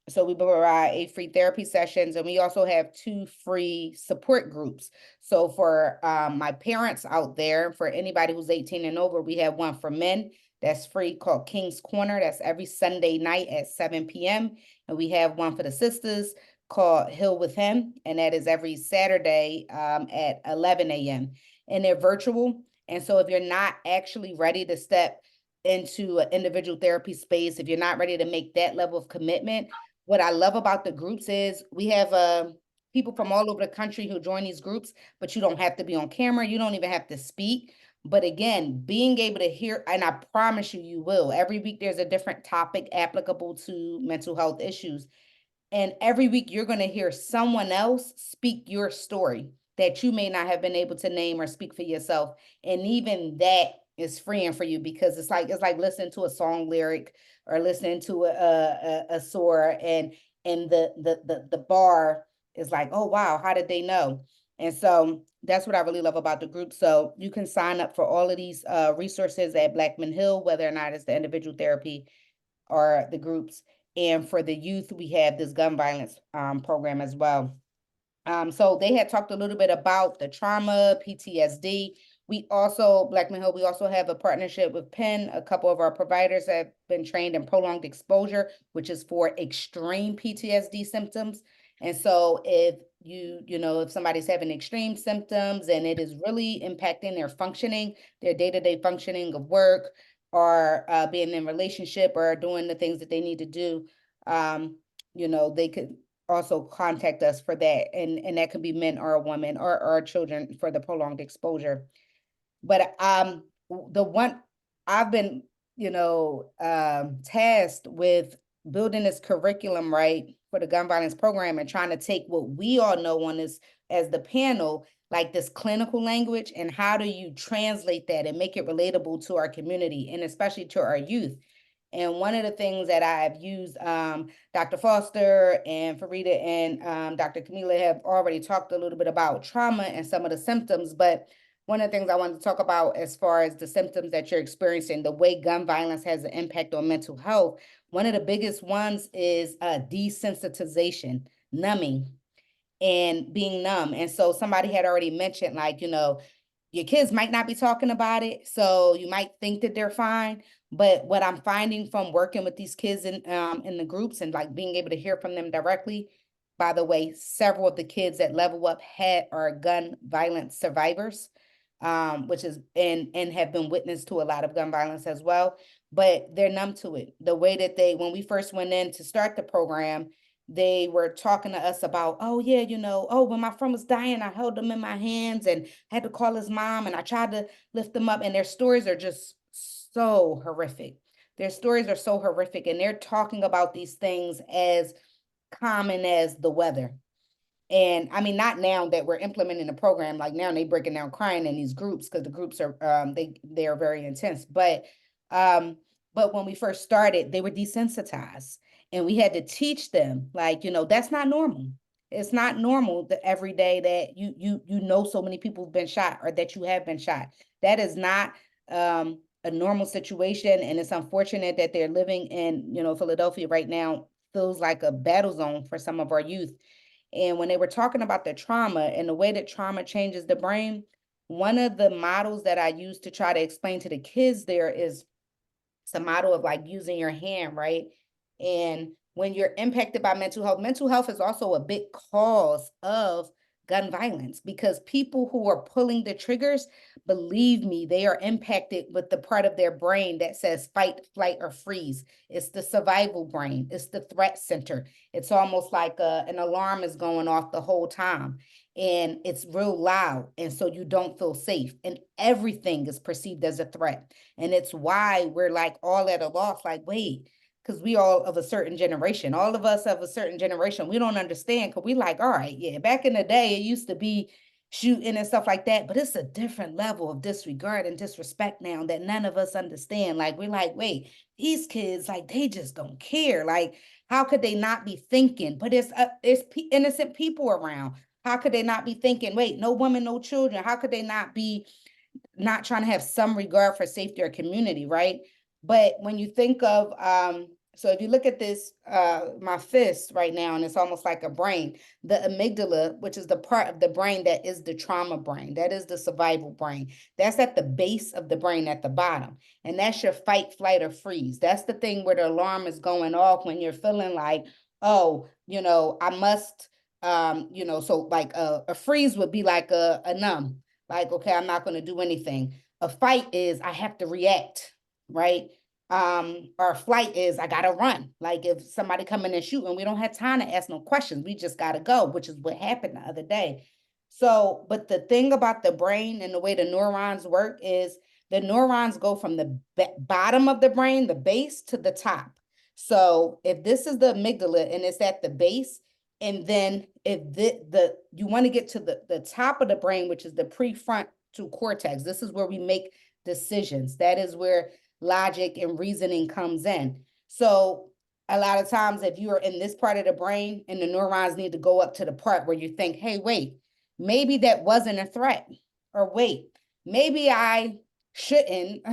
So we provide 8 free therapy sessions, and we also have 2 free support groups. So for my parents out there, for anybody who's 18 and over, we have one for men that's free called King's Corner. That's every Sunday night at 7 p.m. And we have one for the sisters called Hill with Him, and that is every Saturday at 11 a.m. And they're virtual. And so if you're not actually ready to step into an individual therapy space, if you're not ready to make that level of commitment, what I love about the groups is we have people from all over the country who join these groups, but you don't have to be on camera. You don't even have to speak. But again, being able to hear, and I promise you, you will. Every week there's a different topic applicable to mental health issues. And every week you're going to hear someone else speak your story that you may not have been able to name or speak for yourself. And even that is freeing for you, because it's like listening to a song lyric or listening to a soar, and the bar is like, oh wow, how did they know? And so that's what I really love about the group. So you can sign up for all of these resources at Blackman Hill, whether or not it's the individual therapy or the groups. And for the youth, we have this gun violence program as well. So they had talked a little bit about the trauma, PTSD. We also, Blackman Hill, we also have a partnership with Penn. A couple of our providers have been trained in prolonged exposure, which is for extreme PTSD symptoms. And so if if somebody's having extreme symptoms and it is really impacting their functioning, their day-to-day functioning of work, or being in relationship or doing the things that they need to do, they could also contact us for that. And that could be men or a woman or children for the prolonged exposure. But the one I've been, tasked with building this curriculum, right, for the gun violence program, and trying to take what we all know on this as the panel, like this clinical language, and how do you translate that and make it relatable to our community and especially to our youth. And one of the things that I've used, Dr. Foster and Farida and Dr. Camila have already talked a little bit about trauma and some of the symptoms, but one of the things I wanted to talk about as far as the symptoms that you're experiencing, the way gun violence has an impact on mental health, one of the biggest ones is desensitization, numbing, and being numb. And so somebody had already mentioned, like, your kids might not be talking about it, so you might think that they're fine. But what I'm finding from working with these kids in the groups and like being able to hear from them directly, by the way, several of the kids that Level Up are gun violence survivors, which is and have been witness to a lot of gun violence as well. But they're numb to it. The way that when we first went in to start the program, they were talking to us about, oh yeah, when my friend was dying, I held him in my hands and had to call his mom, and I tried to lift them up. And their stories are just so horrific. Their stories are so horrific, and they're talking about these things as common as the weather. And I mean, not now that we're implementing the program, like now they breaking down crying in these groups, because the groups are they are very intense. But when we first started, they were desensitized, and we had to teach them, like, that's not normal. It's not normal that every day that you know so many people have been shot, or that you have been shot. That is not a normal situation, and it's unfortunate that they're living in Philadelphia right now feels like a battle zone for some of our youth. And when they were talking about the trauma and the way that trauma changes the brain, one of the models that I use to try to explain to the kids there is it's a model of like using your hand, right? And when you're impacted by mental health is also a big cause of gun violence, because people who are pulling the triggers, believe me, they are impacted with the part of their brain that says fight, flight, or freeze. It's the survival brain. It's the threat center. It's almost like an alarm is going off the whole time, and it's real loud. And so you don't feel safe, and everything is perceived as a threat. And it's why we're like all at a loss, like, wait, because we all of a certain generation, all of us of a certain generation, we don't understand, because we like, all right, yeah, back in the day, it used to be shooting and stuff like that, but it's a different level of disregard and disrespect now that none of us understand. Like, we're like, wait, these kids, like, they just don't care. Like, how could they not be thinking? But it's innocent people around. How could they not be thinking, wait, no woman, no children? How could they not be not trying to have some regard for safety or community, right? But when you think of so if you look at this, my fist right now, and it's almost like a brain, the amygdala, which is the part of the brain that is the trauma brain, that is the survival brain, that's at the base of the brain at the bottom. And that's your fight, flight, or freeze. That's the thing where the alarm is going off when you're feeling like, oh, I must, so like a freeze would be like a numb, like, okay, I'm not going to do anything. A fight is I have to react, right? our flight is I gotta run. Like if somebody come in and shoot and we don't have time to ask no questions, we just gotta go, which is what happened the other day. So, but the thing about the brain and the way the neurons work is the neurons go from the bottom of the brain, the base, to the top. So if this is the amygdala and it's at the base, and then if you want to get to the top of the brain, which is the prefrontal cortex, this is where we make decisions. That is where logic and reasoning comes in. So a lot of times if you're in this part of the brain and the neurons need to go up to the part where you think, hey, wait, maybe that wasn't a threat, or wait, maybe I shouldn't,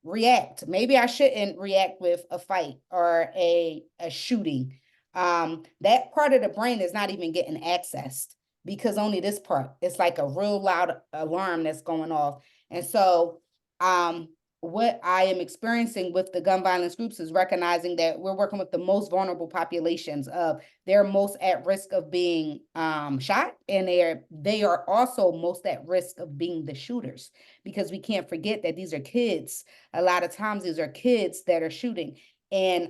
react. Maybe I shouldn't react with a fight or a shooting. That part of the brain is not even getting accessed because only this part, it's like a real loud alarm that's going off. And so, what I am experiencing with the gun violence groups is recognizing that we're working with the most vulnerable populations of they're most at risk of being shot, and they are also most at risk of being the shooters, because we can't forget that these are kids. A lot of times these are kids that are shooting, and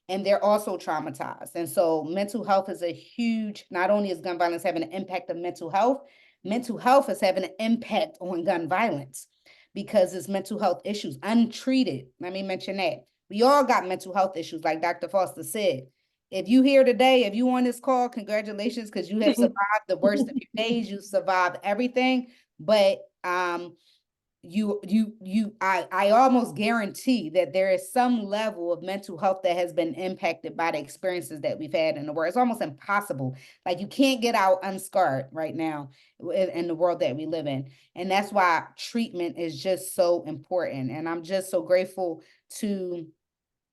they're also traumatized. And so mental health is a huge, not only is gun violence having an impact on mental health is having an impact on gun violence, because it's mental health issues untreated. Let me mention that. We all got mental health issues, like Dr. Foster said. If you here today, if you on this call, congratulations, because you have survived the worst of your days. You survived everything. But I almost guarantee that there is some level of mental health that has been impacted by the experiences that we've had in the world. It's almost impossible. Like you can't get out unscarred right now in the world that we live in. And that's why treatment is just so important. And I'm just so grateful to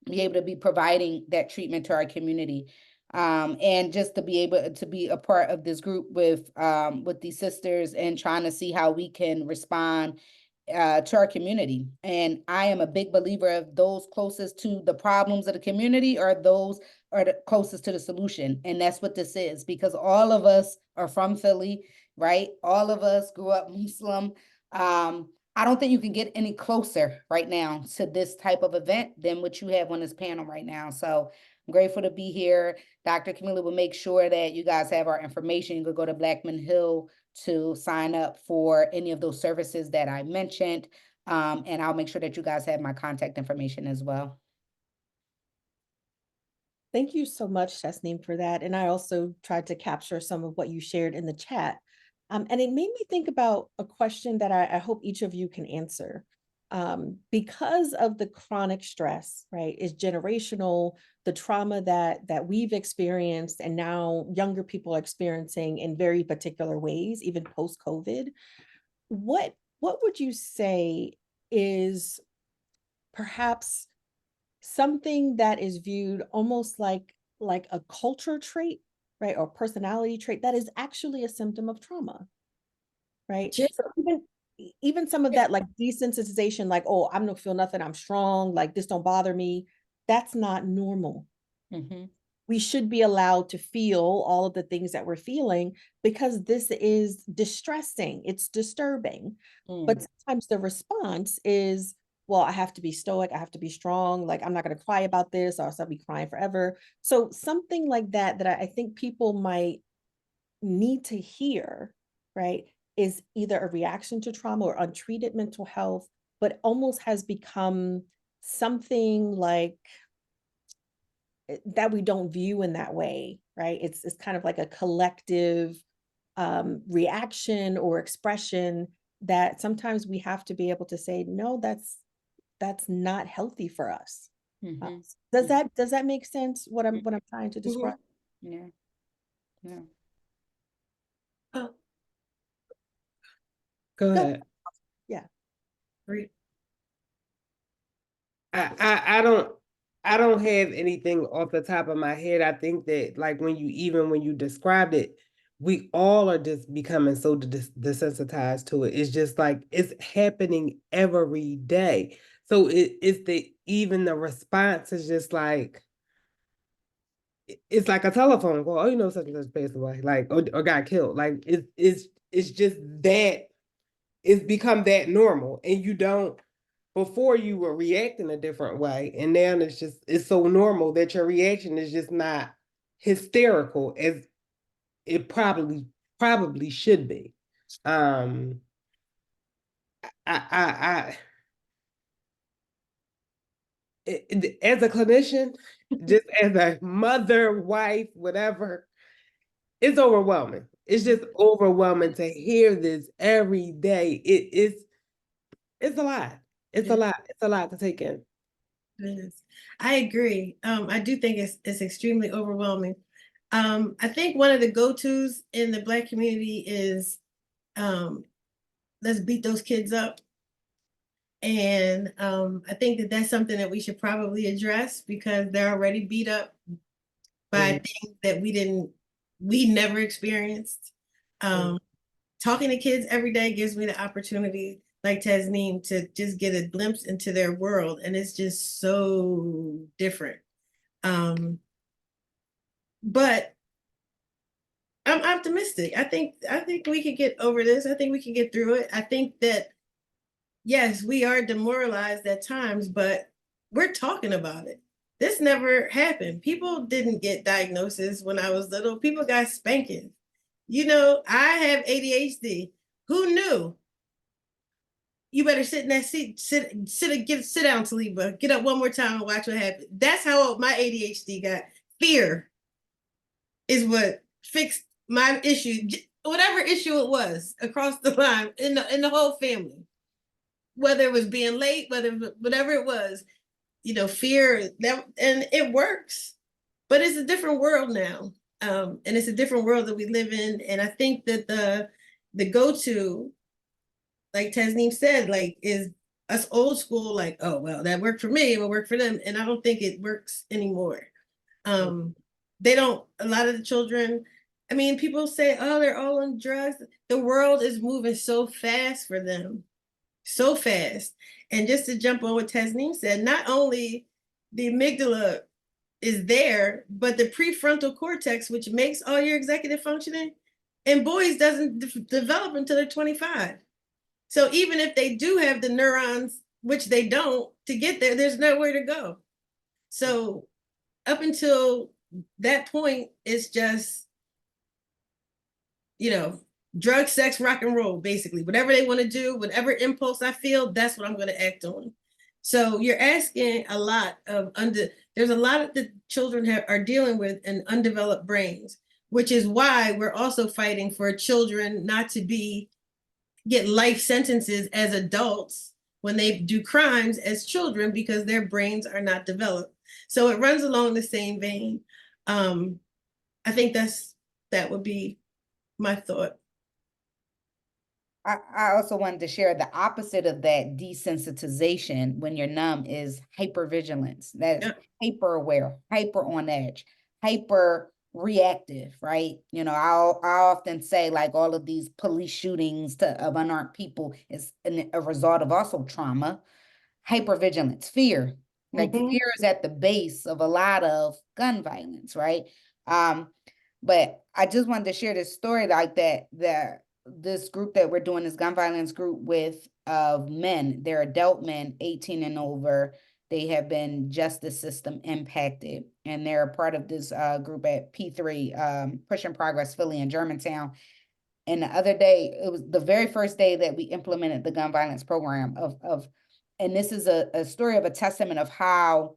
be able to be providing that treatment to our community. And just to be able to be a part of this group with these sisters and trying to see how we can respond to our community. And I am a big believer of those closest to the problems of the community or those are the closest to the solution. And that's what this is, because all of us are from Philly, right? All of us grew up Muslim. I don't think you can get any closer right now to this type of event than what you have on this panel right now. So I'm grateful to be here. Dr. Camilla will make sure that you guys have our information. You could go to Blackman Hill to sign up for any of those services that I mentioned. And I'll make sure that you guys have my contact information as well. Thank you so much, Tasneem, for that. And I also tried to capture some of what you shared in the chat. And it made me think about a question that I hope each of you can answer. Because of the chronic stress, right, is generational, the trauma that we've experienced and now younger people are experiencing in very particular ways, even post-COVID, what would you say is perhaps something that is viewed almost like a culture trait, right, or personality trait that is actually a symptom of trauma, right? Just, So even some of that like desensitization, like, oh, I don't feel nothing, I'm strong, like this don't bother me, that's not normal. Mm-hmm. We should be allowed to feel all of the things that we're feeling because this is distressing, it's disturbing. But sometimes the response is, well, I have to be stoic, I have to be strong, like I'm not going to cry about this, or else I'll be crying forever. So something like that I think people might need to hear, right, is either a reaction to trauma or untreated mental health, but almost has become something like that we don't view in that way, right? It's kind of like a collective reaction or expression that sometimes we have to be able to say, no, that's not healthy for us. Mm-hmm. Does that make sense? What I'm trying to describe? Yeah. Yeah. oh, Go ahead. Yeah. great. I don't have anything off the top of my head. I think that like when you described it, we all are just becoming so desensitized to it. It's just like it's happening every day. So even the response is just like it's like a telephone call. Oh, you know, such and such passed away, like or got killed. Like it's just that it's become that normal, and you don't. before you were reacting a different way, and now it's so normal that your reaction is just not hysterical as it probably should be. I as a clinician, just as a mother, wife, whatever, it's overwhelming. It's just overwhelming to hear this every day. It's a lot. It's a Yeah. lot. It's a lot to take in. It is. I agree. I do think it's extremely overwhelming. I think one of the go-tos in the Black community is let's beat those kids up. And I think that that's something that we should probably address because they're already beat up by things that we never experienced. Talking to kids every day gives me the opportunity, like Tasneem, to just get a glimpse into their world, and it's just so different. But I'm optimistic. I think we can get over this. I think we can get through it. I think that yes, we are demoralized at times, but we're talking about it. This never happened. People didn't get diagnosis when I was little. People got spankings. You know, I have ADHD. Who knew? You better sit in that seat, sit down, Taliba. Get up one more time and watch what happens. That's how my ADHD got. Fear is what fixed my issue, whatever issue it was across the line in the whole family. Whether it was being late, whatever it was, you know, fear that, and it works. But it's a different world now, and it's a different world that we live in. And I think that the go-to, like Tasneem said, like is us old school, like, oh well, that worked for me, it will work for them, and I don't think it works anymore. They don't. A lot of the children. I mean, people say, oh, they're all on drugs. The world is moving so fast for them, so fast. And just to jump on what Tasneem said, not only the amygdala is there, but the prefrontal cortex, which makes all your executive functioning, in boys doesn't develop until they're 25. So even if they do have the neurons, which they don't, to get there, there's nowhere to go. So up until that point, it's just, you know, drug, sex, rock and roll, basically. Whatever they want to do, whatever impulse I feel, that's what I'm going to act on. So you're asking a lot of there's a lot of the children are dealing with an undeveloped brains, which is why we're also fighting for children not to get life sentences as adults when they do crimes as children because their brains are not developed. So it runs along the same vein. I think that would be my thought. I also wanted to share the opposite of that desensitization when you're numb is hypervigilance. That's hyper aware, hyper on edge, hyper reactive, right? You know, I often say like all of these police shootings of unarmed people is a result of also trauma, hypervigilance, fear. Like fear is at the base of a lot of gun violence, right? But I just wanted to share this story like that this group that we're doing, this gun violence group with of men, they're adult men, 18 and over. They have been justice system impacted, and they're a part of this group at P3, Pushing Progress Philly in Germantown. And the other day, it was the very first day that we implemented the gun violence program and this is a story of a testament of how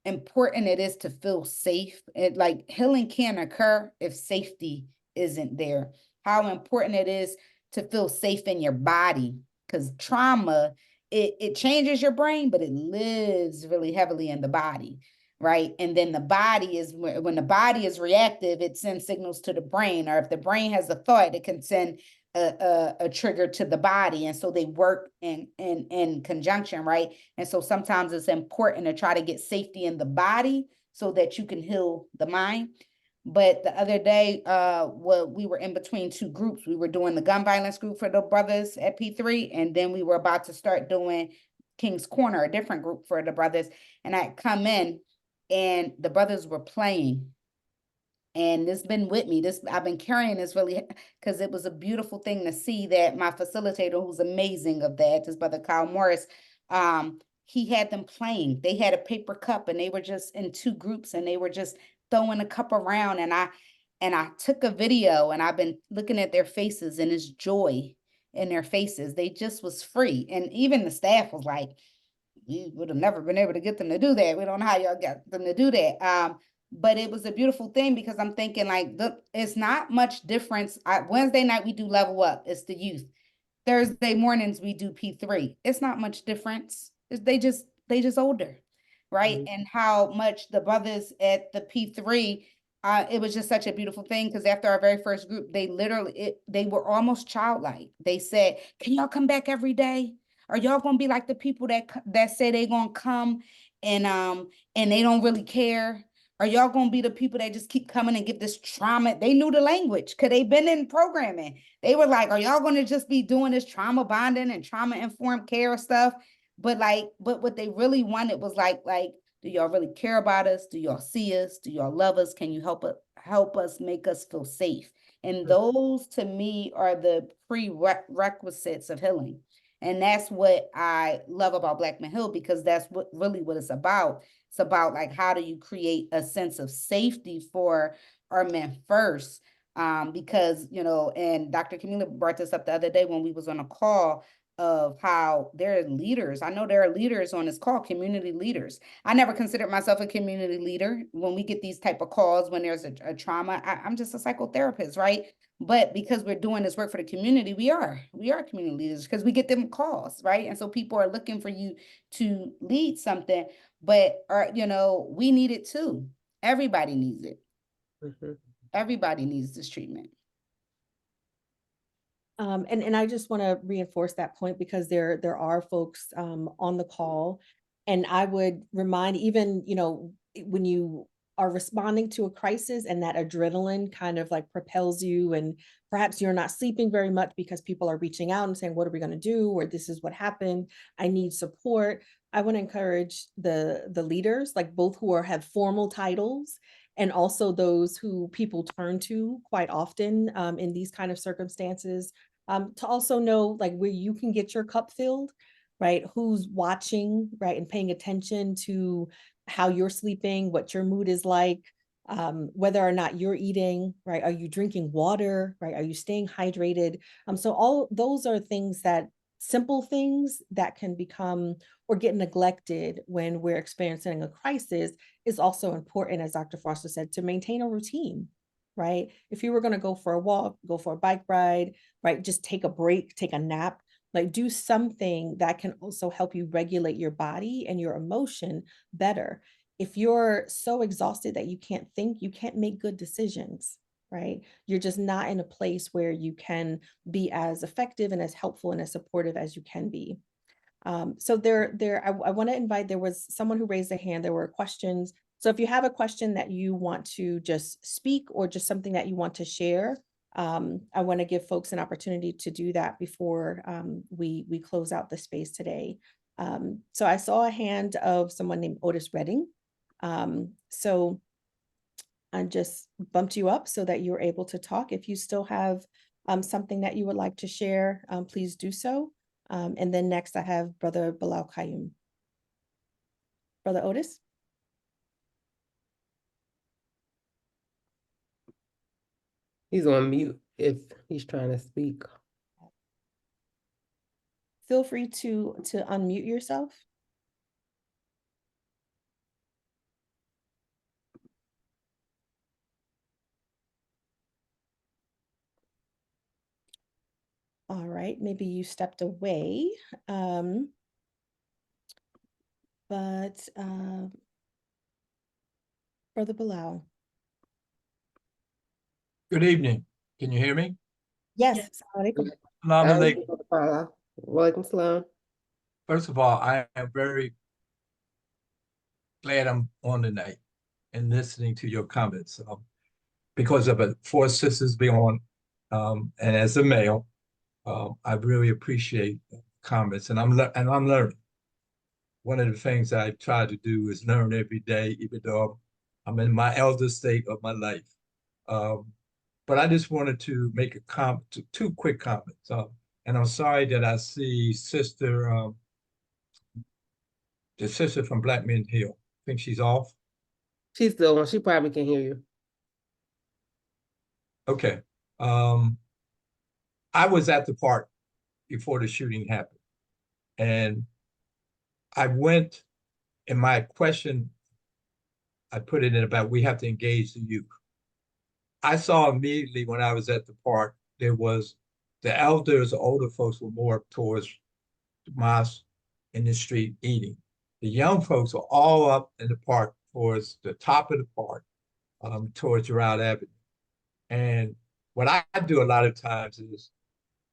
important it is to feel safe. Like healing can't occur if safety isn't there. How important it is to feel safe in your body, because trauma, it changes your brain, but it lives really heavily in the body, right? And then the body is, when the body is reactive, it sends signals to the brain, or if the brain has a thought, it can send a trigger to the body. And so they work in conjunction, right? And so sometimes it's important to try to get safety in the body so that you can heal the mind. But the other day, we were in between two groups. We were doing the gun violence group for the brothers at P3, and then we were about to start doing King's Corner, a different group for the brothers. And I come in, and the brothers were playing. And it's been with me. I've been carrying this really because it was a beautiful thing to see that my facilitator, who's amazing of that, his brother Kyle Morris, he had them playing. They had a paper cup and they were just in two groups and they were just throwing a cup around. And I took a video and I've been looking at their faces and it's joy in their faces. They just was free. And even the staff was like, we would have never been able to get them to do that. We don't know how y'all got them to do that. But it was a beautiful thing because I'm thinking like, it's not much difference. Wednesday night, we do level up. It's the youth. Thursday mornings, we do P3. It's not much difference. They just older, right? And how much the brothers at the P3, it was just such a beautiful thing because after our very first group, they were almost childlike. They said, can y'all come back every day? Are y'all gonna be like the people that say they gonna come and they don't really care? Are y'all gonna be the people that just keep coming and give this trauma? They knew the language because they've been in programming. They were like, are y'all gonna just be doing this trauma bonding and trauma informed care stuff? But what they really wanted was like, do y'all really care about us? Do y'all see us? Do y'all love us? Can you help us make us feel safe? And those to me are the prerequisites of healing. And that's what I love about Black Men Heal, because that's what it's about. It's about like, how do you create a sense of safety for our men first? Because, and Dr. Camila brought this up the other day when we was on a call of how there are leaders. I know there are leaders on this call, community leaders. I never considered myself a community leader. When we get these type of calls, when there's a trauma, I'm just a psychotherapist, right? But because we're doing this work for the community, we are community leaders because we get them calls, right? And so people are looking for you to lead something, but we need it too. Everybody needs it. Everybody needs this treatment. And I just want to reinforce that point because there are folks on the call, and I would remind, even when you are responding to a crisis and that adrenaline kind of like propels you, and perhaps you're not sleeping very much because people are reaching out and saying, what are we going to do? Or this is what happened. I need support. I want to encourage the leaders, like both who have formal titles and also those who people turn to quite often in these kind of circumstances, to also know like where you can get your cup filled, right? Who's watching, right? And paying attention to how you're sleeping, what your mood is like, whether or not you're eating, right? Are you drinking water, right? Are you staying hydrated? So all those are simple things that can become or get neglected when we're experiencing a crisis, is also important, as Dr. Foster said, to maintain a routine, right? If you were going to go for a walk, go for a bike ride, right? Just take a break, take a nap, like do something that can also help you regulate your body and your emotion better. If you're so exhausted that you can't think, you can't make good decisions, right? You're just not in a place where you can be as effective and as helpful and as supportive as you can be. So I want to invite, there was someone who raised a hand, there were questions. So if you have a question that you want to just speak or just something that you want to share, I want to give folks an opportunity to do that before we close out the space today. So I saw a hand of someone named Otis Redding. So I just bumped you up so that you're able to talk. If you still have something that you would like to share, please do so. And then next I have Brother Bilal Qayyum. Brother Otis? He's on mute if he's trying to speak. Feel free to unmute yourself. All right, maybe you stepped away. But Brother Bilal. Good evening. Can you hear me? Yes. Assalamu alaikum. Assalamu alaikum. Walaikum salam. First of all, I am very glad I'm on tonight and listening to your comments. Because of it, four sisters being on, and as a male, I really appreciate the comments, and I'm learning. One of the things I try to do is learn every day, even though I'm in my elder state of my life. But I just wanted to make a two quick comments. And I'm sorry that I see the sister from Black Men Hill. I think she's off. She's still on. She probably can hear you. Okay. I was at the park before the shooting happened. And I went, and my question, I put it in about we have to engage the youth. I saw immediately when I was at the park, there was the elders, older folks were more towards the mosque in the street eating. The young folks were all up in the park towards the top of the park, towards Gerard Avenue. And what I do a lot of times is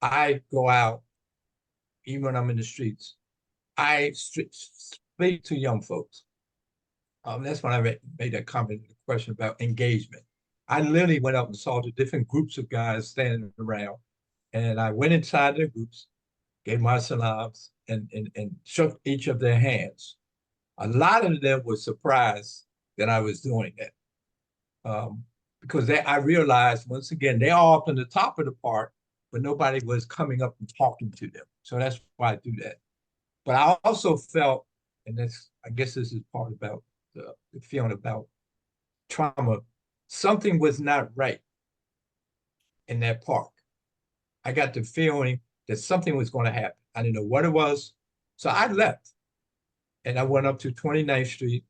I go out, even when I'm in the streets, I speak to young folks. That's when I made that comment in the question about engagement. I literally went up and saw the different groups of guys standing around, and I went inside their groups, gave my salams, and shook each of their hands. A lot of them were surprised that I was doing that. Because I realized once again, they're all up on the top of the park, but nobody was coming up and talking to them. So that's why I do that. But I also felt, and I guess this is part about the feeling about trauma, something was not right in that park. I got the feeling that something was going to happen. I didn't know what it was. So I left and I went up to 29th Street,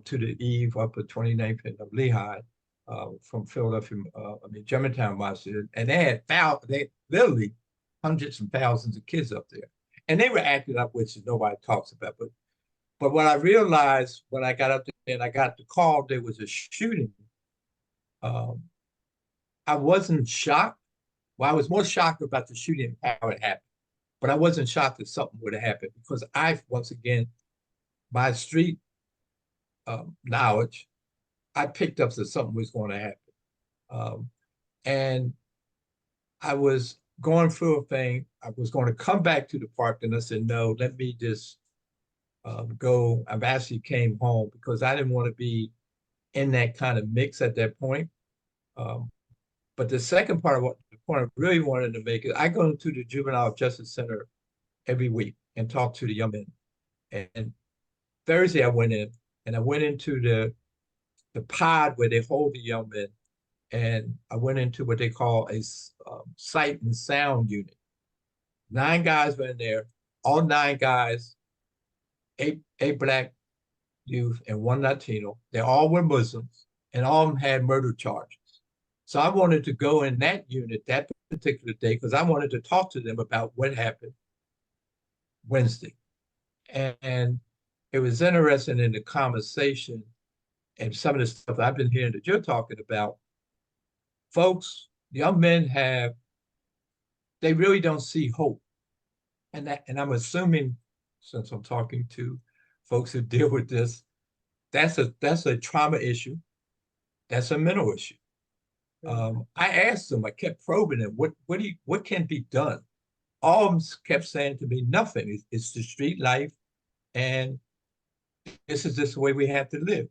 to the eve up at 29th and Lehigh, from Philadelphia, Germantown Masjid. And they literally hundreds and thousands of kids up there. And they were acting up, which nobody talks about. But what I realized when I got up there and I got the call, there was a shooting. I wasn't shocked. Well, I was more shocked about the shooting and how it happened. But I wasn't shocked that something would have happened because once again, my street knowledge, I picked up that something was going to happen. And I was going through a thing. I was going to come back to the park, and I said, no, let me just go. I've actually came home because I didn't want to be in that kind of mix at that point. But the second part of the point I really wanted to make is I go to the Juvenile Justice Center every week and talk to the young men. And Thursday I went in and I went into the pod where they hold the young men. And I went into what they call a sight and sound unit. 9 guys were in there, all 9 guys, eight Black youth and 1 Latino. They all were Muslims and all of them had murder charges. So I wanted to go in that unit that particular day because I wanted to talk to them about what happened Wednesday. And it was interesting in the conversation and some of the stuff I've been hearing that you're talking about. Folks, young men they really don't see hope. And I'm assuming, since I'm talking to folks who deal with this, that's a trauma issue. That's a mental issue. I asked them, I kept probing them, what can be done? All of them kept saying to me, nothing. It's the street life, and this is just the way we have to live.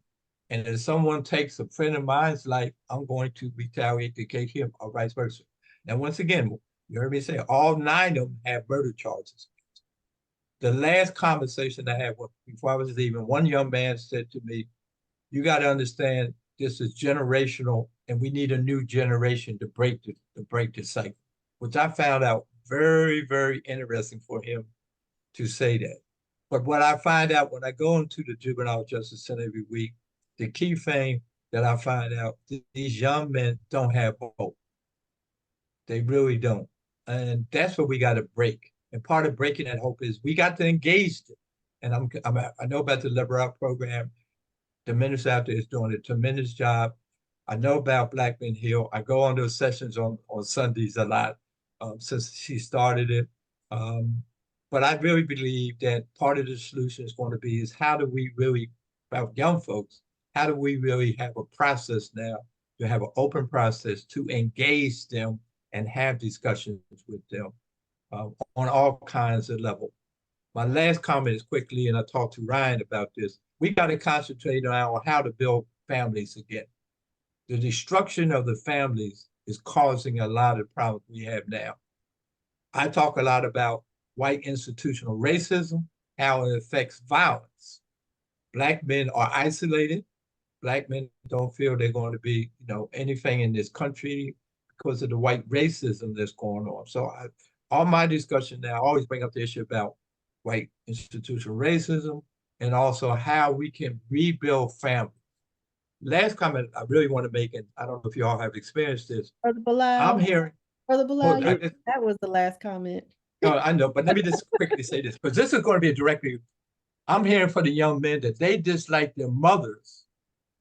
And if someone takes a friend of mine's life, I'm going to retaliate to take him, or vice versa. Now, once again, you heard me say all 9 of them have murder charges. The last conversation I had before I was leaving, one young man said to me, you got to understand this is generational and we need a new generation to break the cycle, which I found out very, very interesting for him to say that. But what I find out when I go into the Juvenile Justice Center every week, the key thing that I find out, these young men don't have hope. They really don't. And that's what we got to break. And part of breaking that hope is we got to engage them. And I know about the Liberal Arts program. The minister out there is doing a tremendous job. I know about Black Men Hill. I go on those sessions on Sundays a lot since she started it. But I really believe that part of the solution is going to be is how do we really, about young folks, how do we really have a process now to have an open process to engage them and have discussions with them on all kinds of levels. My last comment is quickly, and I talked to Ryan about this. We got to concentrate on how to build families again. The destruction of the families is causing a lot of problems we have now. I talk a lot about white institutional racism, how it affects violence. Black men are isolated. Black men don't feel they're going to be, anything in this country because of the white racism that's going on. So all my discussion now, I always bring up the issue about white institutional racism and also how we can rebuild families. Last comment I really want to make, and I don't know if you all have experienced this. Brother Bilal, I'm hearing, Brother Bilal, I just- that was the last comment. no, I know, but let me just quickly say this, because this is going to be a directly, I'm hearing from the young men that they dislike their mothers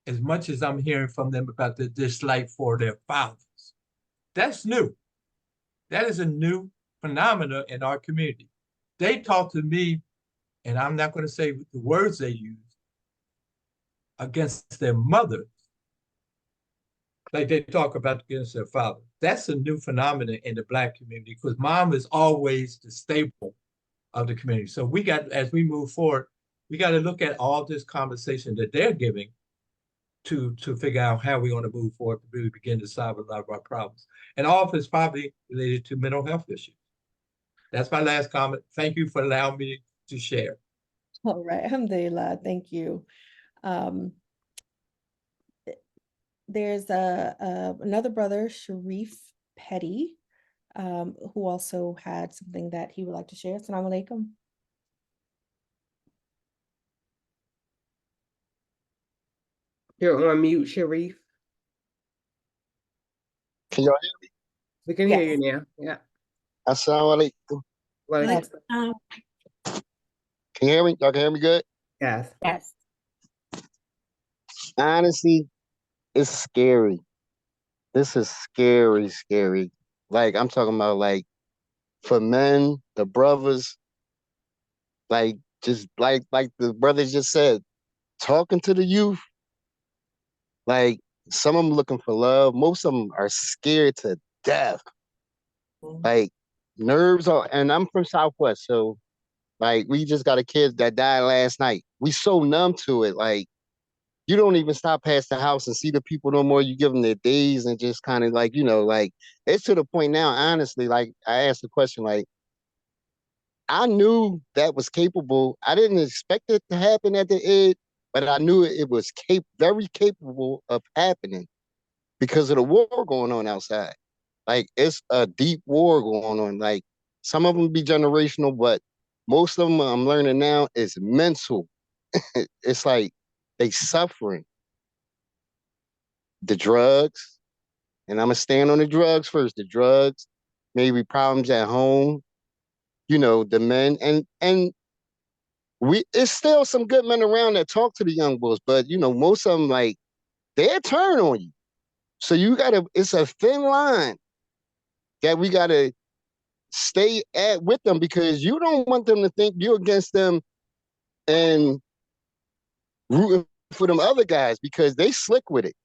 as much as I'm hearing from them about the dislike for their fathers. That's new. That is a new phenomenon in our community. They talk to me, and I'm not going to say the words they use, against their mothers, like they talk about against their father. That's a new phenomenon in the Black community because mom is always the staple of the community. So we got, as we move forward, we got to look at all this conversation that they're giving to figure out how we're going to move forward to really begin to solve a lot of our problems. And all of it's probably related to mental health issues. That's my last comment. Thank you for allowing me to share. All right, alhamdulillah, thank you. There's another brother, Sharif Petty, who also had something that he would like to share. Assalamu alaikum. You're on mute, Sharif. Can y'all hear me? We can hear you now. Yeah. Assalamu alaikum. Well, Like, Can you hear me? Y'all can hear me good? yes. Yes. Honestly, it's scary. This is scary, scary. Like, I'm talking about, like, for men, the brothers, like, just like the brothers just said, talking to the youth, like, some of them looking for love. Most of them are scared to death. Like, nerves are, and I'm from Southwest, so, like, we just got a kid that died last night. We so numb to it, like, you don't even stop past the house and see the people no more. You give them their days and just kind of like, like it's to the point now, honestly, like I asked the question, like, I knew that was capable. I didn't expect it to happen at the end, but I knew it was very capable of happening because of the war going on outside. Like it's a deep war going on. Like some of them be generational, but most of them I'm learning now is mental. It's like they suffering. The drugs, and I'm gonna stand on the drugs first. The drugs, maybe problems at home, the men, and it's still some good men around that talk to the young boys, but most of them like they'll turn on you. So it's a thin line that we gotta stay at with them because you don't want them to think you're against them and rooting for them other guys because they slick with it.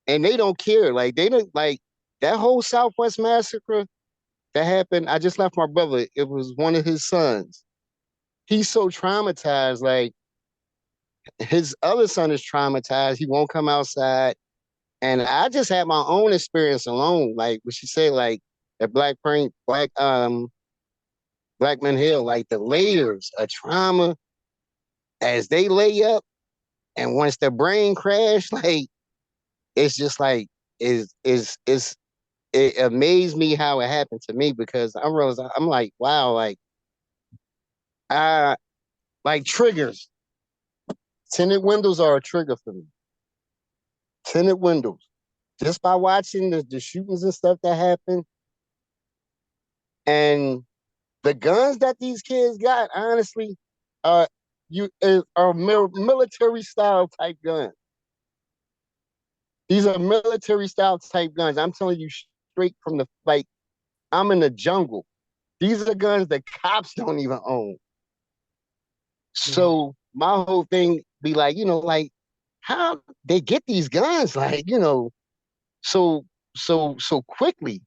And they don't care. Like they don't like that whole Southwest massacre that happened. I just left my brother. It was one of his sons. He's so traumatized. Like his other son is traumatized. He won't come outside. And I just had my own experience alone. Like what she said, like at Black Men Hill, like the layers of trauma as they lay up, and once their brain crash, like it's just like it amazed me how it happened to me because I realized I'm like, wow, like like triggers. Tinted windows are a trigger for me. Tinted windows. Just by watching the shootings and stuff that happen. And the guns that these kids got, honestly, are military style type guns. These are military style type guns. I'm telling you straight from like, I'm in the jungle. These are guns that cops don't even own. So my whole thing be like, like how they get these guns, like, so quickly.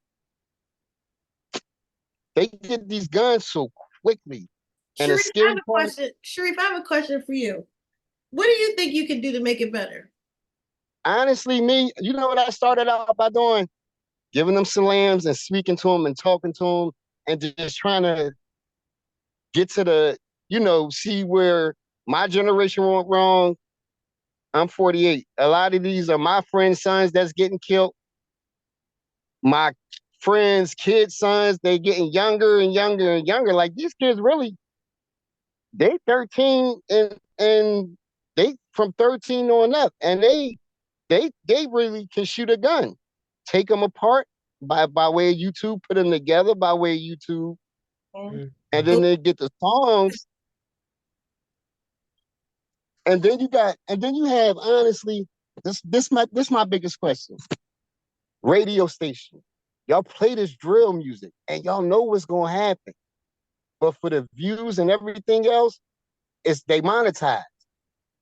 They get these guns so quickly. And the Sharif, I have scary a part, question. Sharif, I have a question for you. What do you think you can do to make it better? honestly, me, you know what I started out by doing? Giving them salams and speaking to them and talking to them and just trying to get to the, see where my generation went wrong. I'm 48. A lot of these are my friends' sons that's getting killed. My friends' kids' sons, they getting younger and younger and younger. Like these kids really, they 13 and they from 13 on up, and they really can shoot a gun. Take them apart by way of YouTube, put them together by way of YouTube, and then they get the songs. And then you have honestly, this my biggest question. Radio station. Y'all play this drill music and y'all know what's gonna happen. But for the views and everything else, it's they monetize.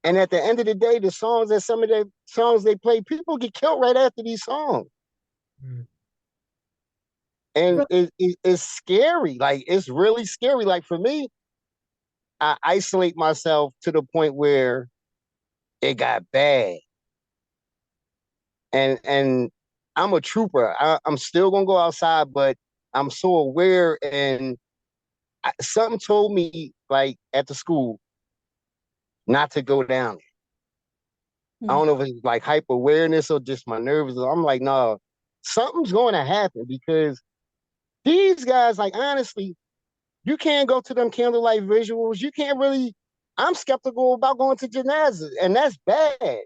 And at the end of the day, the songs that some of the songs they play, people get killed right after these songs. And it's scary. Like it's really scary. Like for me, I isolate myself to the point where it got bad. And I'm a trooper. I'm still gonna go outside, but I'm so aware. And something told me, like at the school, not to go down there. I don't know if it's like hyper awareness or just my nerves. I'm like, no, something's going to happen because these guys, like honestly, you can't go to them candlelight visuals. You can't really. I'm skeptical about going to janazas, and that's bad.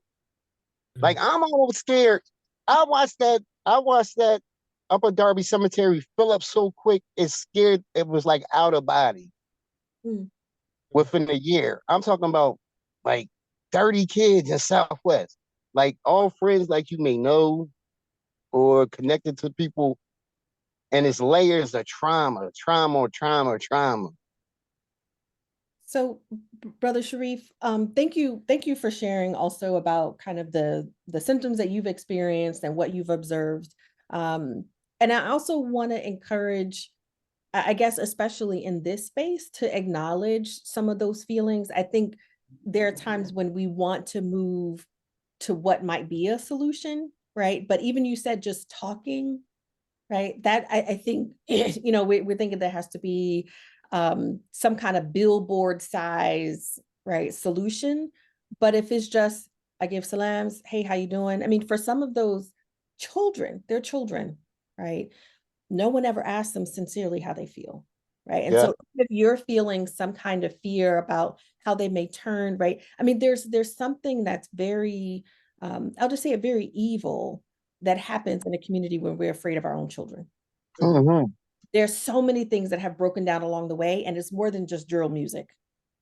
Like I'm almost scared. I watched that Upper Darby Cemetery fill up so quick. It's scared. It was like out of body within a year. I'm talking about like 30 kids in Southwest, like all friends like you may know or connected to people. And it's layers of trauma. So, Brother Sharif, thank you for sharing also about kind of the symptoms that you've experienced and what you've observed. And I also want to encourage, I guess, especially in this space, to acknowledge some of those feelings. I think there are times when we want to move to what might be a solution, right? But even you said just talking, right? That I think, we're thinking there has to be some kind of billboard size, right, solution. But if it's just, I give salams, hey, how you doing? I mean, for some of those children, they're children, right? No one ever asks them sincerely how they feel, right? And Yeah. so if you're feeling some kind of fear about how they may turn, right? I mean, there's something that's very, I'll just say it, very evil that happens in a community when we're afraid of our own children. Mm-hmm. There's so many things that have broken down along the way, and it's more than just drill music,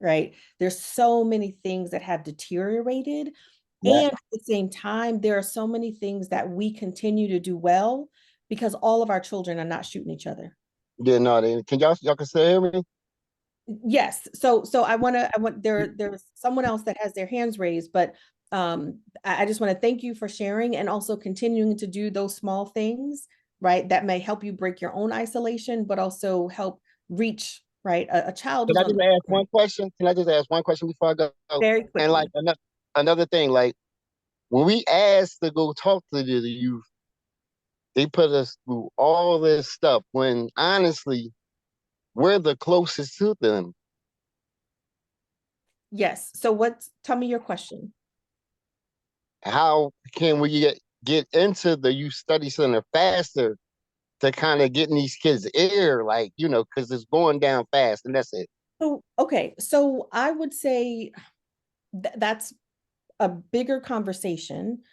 right? There's so many things that have deteriorated. Yeah. And at the same time, there are so many things that we continue to do well because all of our children are not shooting each other. Yeah, no, can y'all can still hear me? Yes. So I want there's someone else that has their hands raised, but I just want to thank you for sharing and also continuing to do those small things, right? That may help you break your own isolation, but also help reach, right, a child Can who's I on just the ask one question? Can I just ask one question before I go? very And like quickly. another thing, like when we asked to go talk to the youth, they put us through all this stuff when honestly, we're the closest to them. Yes. So tell me your question. How can we get into the youth study center faster to kind of get in these kids' ear, like, because it's going down fast and that's it. So, okay. So I would say that's a bigger conversation,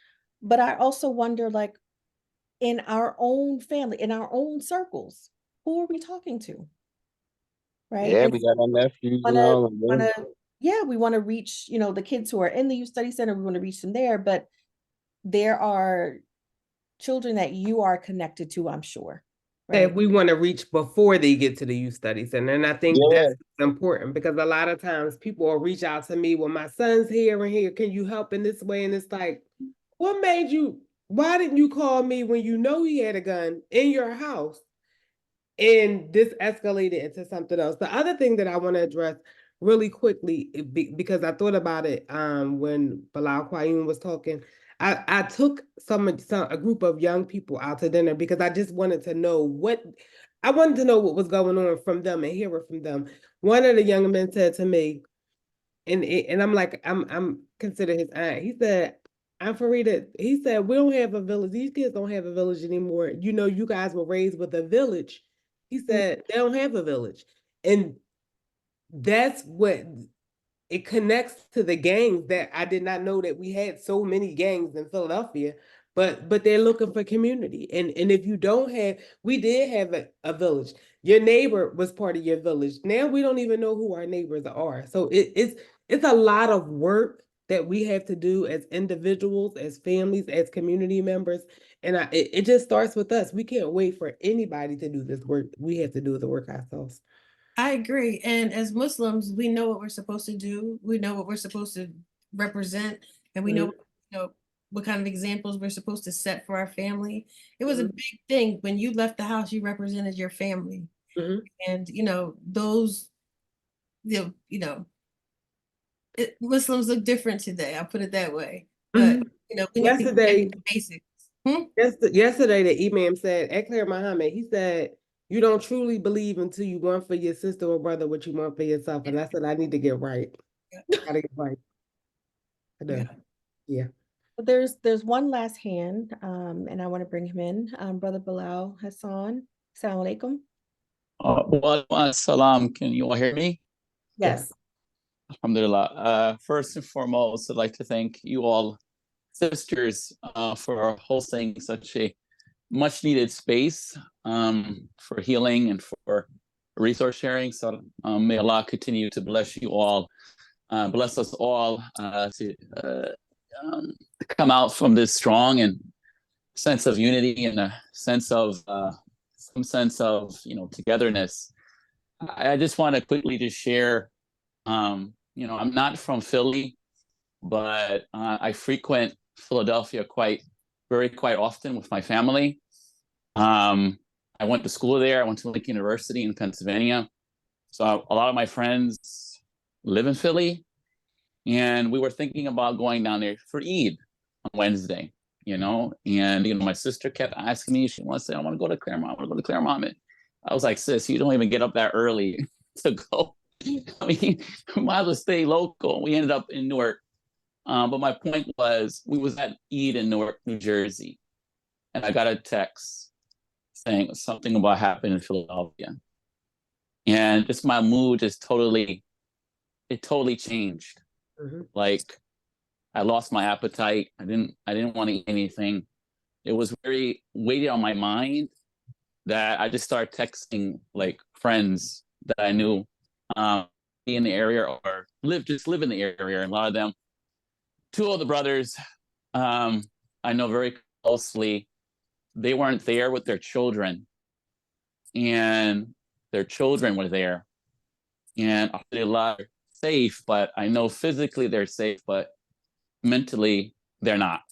but I also wonder, like, in our own family, in our own circles, who are we talking to? Right. Yeah, And we so got our nephews and wanna all of them. yeah, we want to reach, the kids who are in the youth study center, we want to reach them there, but there are children that you are connected to, I'm sure. That Right. we want to reach before they get to the youth study center. And I think Yeah. that's important because a lot of times people will reach out to me, well, my son's here and here, can you help in this way? And it's like, why didn't you call me when you know he had a gun in your house? And this escalated into something else. The other thing that I want to address really quickly, because I thought about it when Bilal Qayyum was talking, I took a group of young people out to dinner because I just wanted to know what was going on from them and hear it from them. One of the young men said to me, and I'm like, I'm considered his aunt. He said, I'm Farida. He said, we don't have a village. These kids don't have a village anymore. You know, you guys were raised with a village. He said, they don't have a village. And that's what it connects to the gangs that I did not know that we had so many gangs in Philadelphia, but they're looking for community. And if you don't have, we did have a village. Your neighbor was part of your village. Now we don't even know who our neighbors are. So it's a lot of work that we have to do as individuals, as families, as community members. And it just starts with us. We can't wait for anybody to do this work. We have to do the work ourselves. I agree. And as Muslims, we know what we're supposed to do. We know what we're supposed to represent, and we know, what kind of examples we're supposed to set for our family. It was a big thing when you left the house, you represented your family. And those, Muslims look different today. I'll put it that way. But we need to get back to the basics. Yesterday, the imam said at Clara Muhammad, he said, you don't truly believe until you want for your sister or brother what you want for yourself. And I said, I need to get right. Gotta get right. I know. Yeah. There's one last hand, and I want to bring him in. Brother Bilal Hassan. Assalamu alaikum. Wa salam. Can you all hear me? Yes. Alhamdulillah. First and foremost, I'd like to thank you all sisters for hosting such a much needed space for healing and for resource sharing. So may Allah continue to bless you all, bless us all to come out from this strong and sense of unity and a sense of some sense of togetherness. I just want to quickly just share. I'm not from Philly, but I frequent Philadelphia quite often with my family. I went to school there. I went to Lincoln University in Pennsylvania. So a lot of my friends live in Philly, and we were thinking about going down there for Eid on Wednesday, and my sister kept asking me, she wants to say, I want to go to Claremont. I want to go to Claremont. I was like, sis, you don't even get up that early to go. I mean, might as well stay local. We ended up in Newark. But my point was, we was at Eid in Newark, New Jersey, and I got a text saying something about happened in Philadelphia, and just my mood just totally changed. Like, I lost my appetite. I didn't want to eat anything. It was very weighted on my mind that I just started texting like friends that I knew in the area or live in the area, and a lot of them. Two of the brothers I know very closely, they weren't there with their children, and their children were there. And alhamdulillah, they're safe, but I know physically they're safe, but mentally they're not.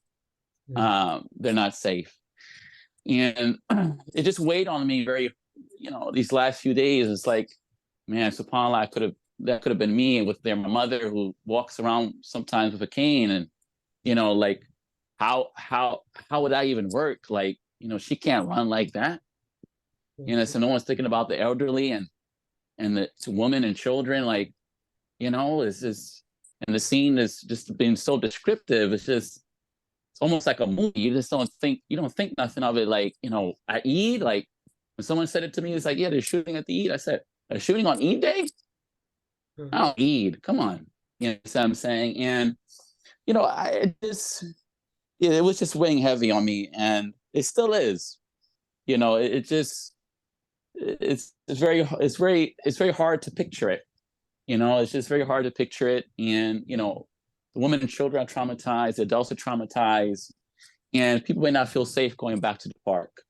They're not safe. And it just weighed on me very, these last few days. It's like, man, subhanAllah, that could have been me with my mother who walks around sometimes with a cane, and like how would that even work? Like, she can't run like that. So no one's thinking about the elderly and the women and children. Like, it's just, and the scene is just being so descriptive. It's almost like a movie. You don't think nothing of it. Like, at Eid, like when someone said it to me, it's like, yeah, they're shooting at the Eid. I said, they're shooting on Eid day? Oh, Eid, come on. What I'm saying? And, it was just weighing heavy on me, and it still is. It's very hard to picture it. It's just very hard to picture it. And, the women and children are traumatized, the adults are traumatized, and people may not feel safe going back to the park.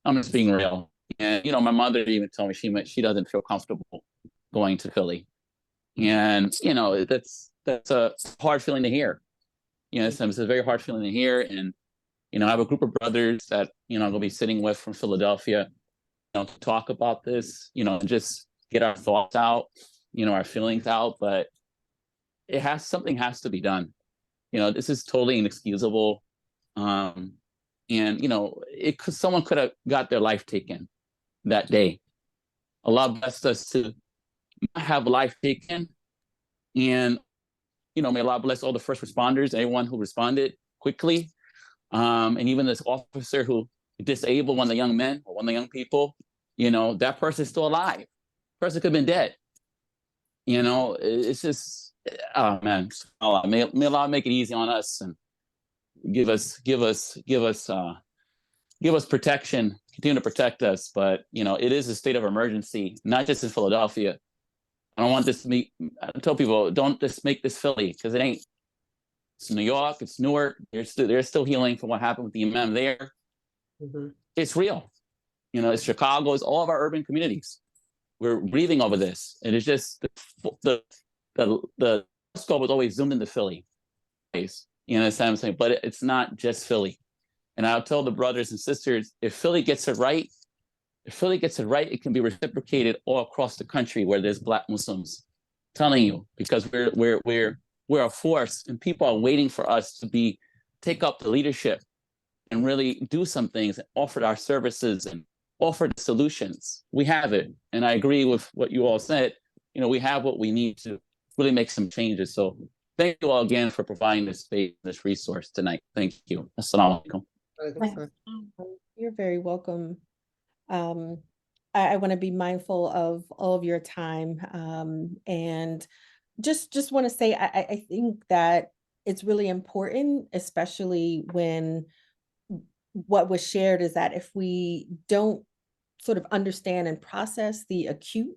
I'm just being real. And, my mother even told me she doesn't feel comfortable going to Philly. And, that's a hard feeling to hear. It's a very hard feeling to hear. And, I have a group of brothers that, I'm going to be sitting with from Philadelphia, to talk about this, just get our thoughts out, our feelings out. But something has to be done. This is totally inexcusable. And someone could have got their life taken that day. Allah blessed us to not have life taken. And, may Allah bless all the first responders, everyone who responded quickly. And even this officer who disabled one of the young men or one of the young people, that person is still alive. Person could have been dead. It's just, oh man, Allah, may Allah make it easy on us and give us protection, continue to protect us. But it is a state of emergency, not just in Philadelphia. I don't want this to be, I tell people, don't just make this Philly, because it ain't. It's New York, it's Newark. They're still healing from what happened with the imam there. Mhm. It's real. It's Chicago, it's all of our urban communities. We're breathing over this. And it's just the scope is always zoomed into Philly. That's what I'm saying. But it's not just Philly. And I'll tell the brothers and sisters, if Philly gets it right, it can be reciprocated all across the country where there's Black Muslims. I'm telling you, because we're a force, and people are waiting for us to take up the leadership and really do some things and offer our services and offer the solutions. We have it. And I agree with what you all said. We have what we need to really make some changes. So thank you all again for providing this space, this resource tonight. Thank you. Assalamu alaikum. You're very welcome. I want to be mindful of all of your time. And just want to say, I think that it's really important, especially when what was shared is that if we don't sort of understand and process the acute,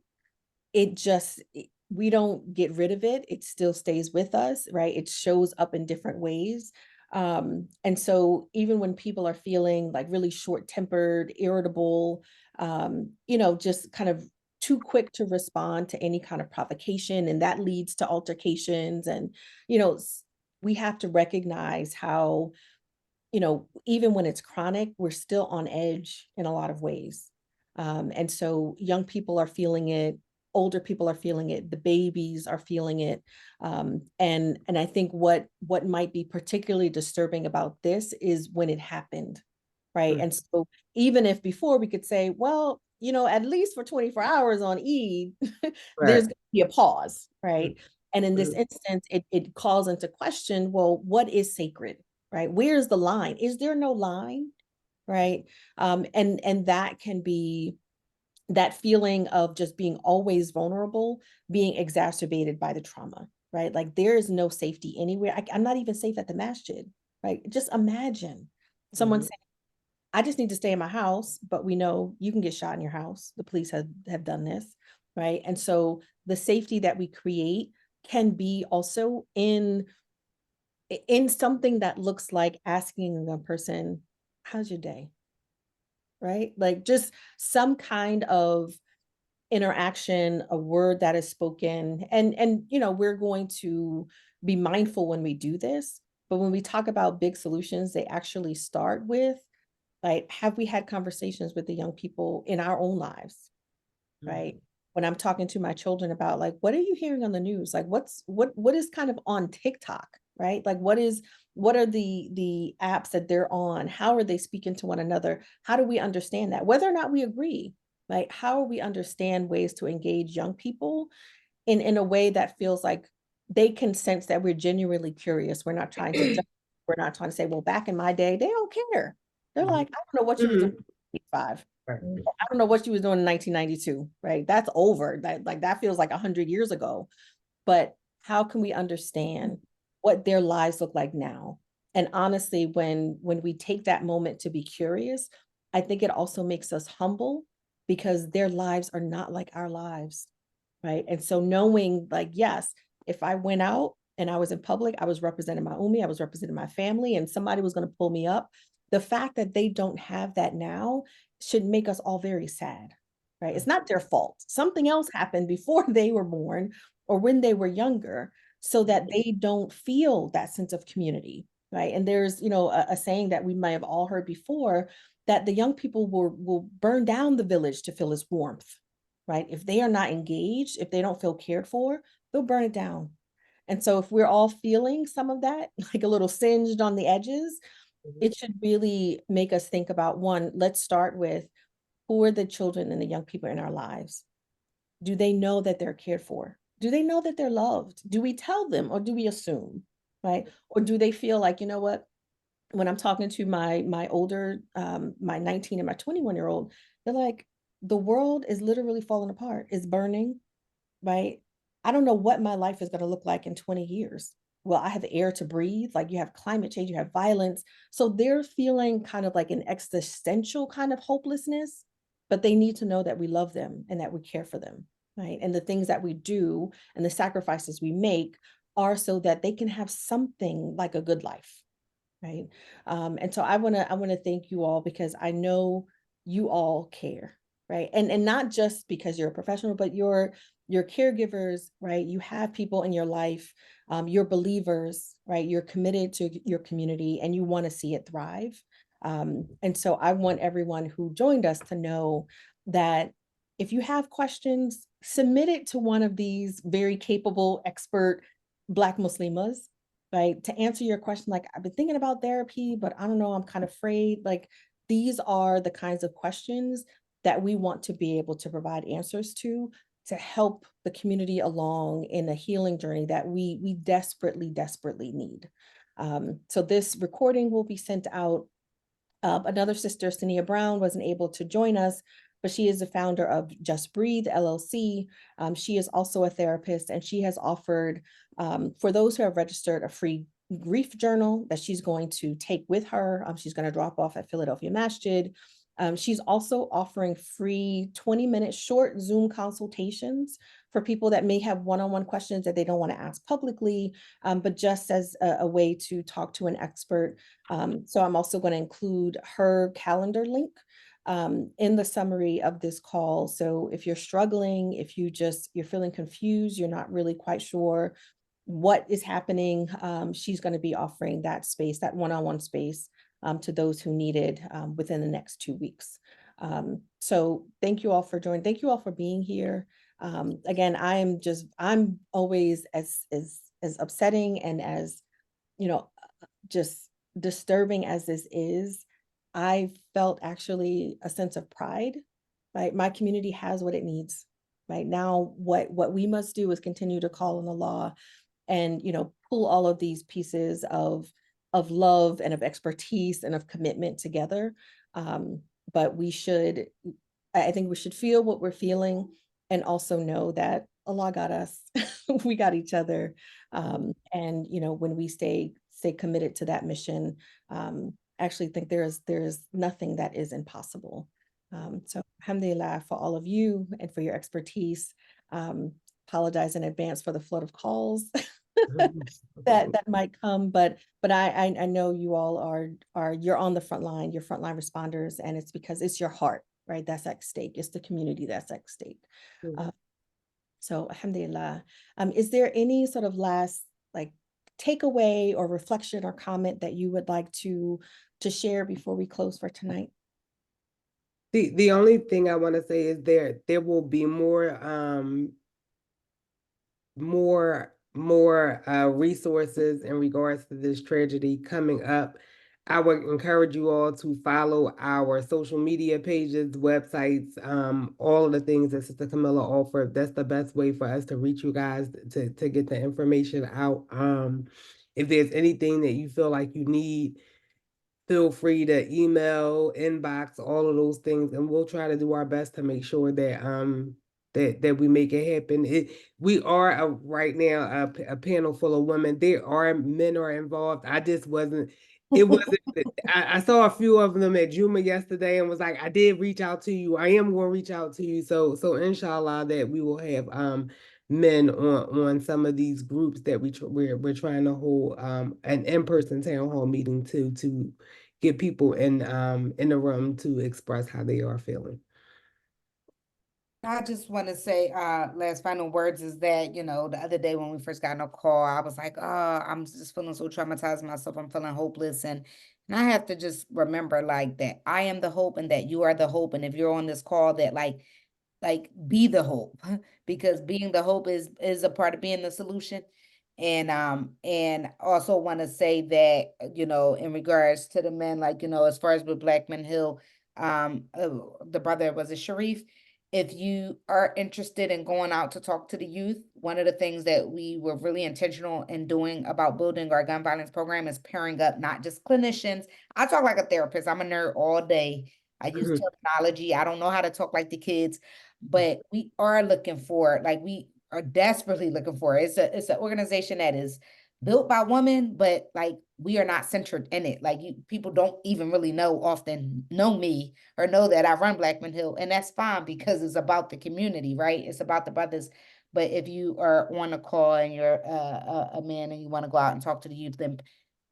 we don't get rid of it. It still stays with us, right? It shows up in different ways. And so even when people are feeling like really short-tempered, irritable, just kind of too quick to respond to any kind of provocation, and that leads to altercations. And, we have to recognize how, even when it's chronic, we're still on edge in a lot of ways. And so young people are feeling it, older people are feeling it, the babies are feeling it. And I think what might be particularly disturbing about this is when it happened, right? And so even if before we could say, well, at least for 24 hours on Eid, there's going to be a pause, right? And in this instance, it calls into question, well, what is sacred, right? Where's the line? Is there no line, right? And that can be that feeling of just being always vulnerable, being exacerbated by the trauma, right? Like there is no safety anywhere. I'm not even safe at the masjid, right? Just imagine someone saying, I just need to stay in my house, but we know you can get shot in your house. The police have done this, right? And so the safety that we create can be also in something that looks like asking a person, how's your day? Right? Like just some kind of interaction, a word that is spoken. And we're going to be mindful when we do this, but when we talk about big solutions, they actually start with, like, have we had conversations with the young people in our own lives, right? When I'm talking to my children about, like, what are you hearing on the news? Like, what is kind of on TikTok, right? Like, what are the apps that they're on? How are they speaking to one another? How do we understand that? Whether or not we agree, like, how we understand ways to engage young people in a way that feels like they can sense that we're genuinely curious. We're not trying to we're not trying to say, well, back in my day, they don't care. They're like, I don't know what you was doing in 85. I don't know what you was doing in 1992, right? That's over. That feels like 100 years ago. But how can we understand what their lives look like now? And honestly, when we take that moment to be curious, I think it also makes us humble, because their lives are not like our lives, right? And so knowing, like, yes, if I went out and I was in public, I was representing my umi, I was representing my family, and somebody was going to pull me up. The fact that they don't have that now should make us all very sad, right? It's not their fault. Something else happened before they were born or when they were younger, so that they don't feel that sense of community, right? And there's, a saying that we might have all heard before, that the young people will burn down the village to feel its warmth, right? If they are not engaged, if they don't feel cared for, they'll burn it down. And so if we're all feeling some of that, like a little singed on the edges, it should really make us think about, one, let's start with, who are the children and the young people in our lives? Do they know that they're cared for? Do they know that they're loved? Do we tell them, or do we assume, right? Or do they feel like, you know what, when I'm talking to my older, my 19 and my 21-year-old, they're like, the world is literally falling apart, it's burning, right? I don't know what my life is going to look like in 20 years. Well, I have air to breathe. Like, you have climate change, you have violence. So they're feeling kind of like an existential kind of hopelessness, but they need to know that we love them and that we care for them, right? And the things that we do and the sacrifices we make are so that they can have something like a good life, right? And so I want to thank you all, because I know you all care, right? And not just because you're a professional, but you're caregivers, right? You have people in your life, you're believers, right? You're committed to your community and you want to see it thrive. And so I want everyone who joined us to know that if you have questions, submit it to one of these very capable expert Black Muslimas, right? To answer your question, like, I've been thinking about therapy, but I don't know, I'm kind of afraid. Like, these are the kinds of questions that we want to be able to provide answers to help the community along in a healing journey that we desperately, desperately need. So this recording will be sent out. Another sister, Sania Brown, wasn't able to join us, but she is the founder of Just Breathe LLC. She is also a therapist, and she has offered, for those who have registered, a free grief journal that she's going to take with her. She's going to drop off at Philadelphia Masjid. She's also offering free 20-minute short Zoom consultations for people that may have one-on-one questions that they don't want to ask publicly, but just as a way to talk to an expert. So I'm also going to include her calendar link in the summary of this call. So if you're struggling, if you're feeling confused, you're not really quite sure what is happening, she's going to be offering that space, that one-on-one space, to those who need it within the next 2 weeks. So thank you all for joining. Thank you all for being here. Again, I'm always as upsetting and as, just disturbing as this is. I felt actually a sense of pride, right? My community has what it needs. Right now, what we must do is continue to call on the law and, pull all of these pieces of love and of expertise and of commitment together. But I think we should feel what we're feeling, and also know that Allah got us. We got each other. And when we stay committed to that mission, I actually think there's nothing that is impossible. So alhamdulillah for all of you and for your expertise. Apologize in advance for the flood of calls that might come, but I know you all you're on the front line, you're frontline responders, and it's because it's your heart, right? That's at stake. It's the community that's at stake. So alhamdulillah. Is there any sort of last takeaway or reflection or comment that you would like to share before we close for tonight? The only thing I want to say is there will be more resources in regards to this tragedy coming up. I would encourage you all to follow our social media pages, websites, all of the things that Sister Camilla offered. That's the best way for us to reach you guys to get the information out. If there's anything that you feel like you need, feel free to email, inbox, all of those things, and we'll try to do our best to make sure that that we make it happen. We are right now a panel full of women. There are men are involved. I just wasn't. It wasn't. I saw a few of them at Juma yesterday and was like, I did reach out to you. I am going to reach out to you. So inshallah that we will have men on some of these groups that we're trying to hold an in-person town hall meeting to get people in the room to express how they are feeling. I just want to say, last final words is that, the other day when we first got on a call, I was like, oh, I'm just feeling so traumatized myself. I'm feeling hopeless. And I have to just remember that I am the hope and that you are the hope. And if you're on this call, that be the hope, because being the hope is a part of being the solution. And also want to say that, you know, in regards to the men, like, you know, as far as with Black Men Hill, the brother was a Sharif. If you are interested in going out to talk to the youth, one of the things that we were really intentional in doing about building our gun violence program is pairing up not just clinicians. I talk like a therapist. I'm a nerd all day. I use terminology. I don't know how to talk like the kids, but we are looking for, like, we are desperately looking for. It's an organization that is built by women, but like we are not centered in it. Like people don't even really often know me or know that I run Black Men Hill, and that's fine because it's about the community, right? It's about the brothers. But if you are on a call and you're a man and you want to go out and talk to the youth, then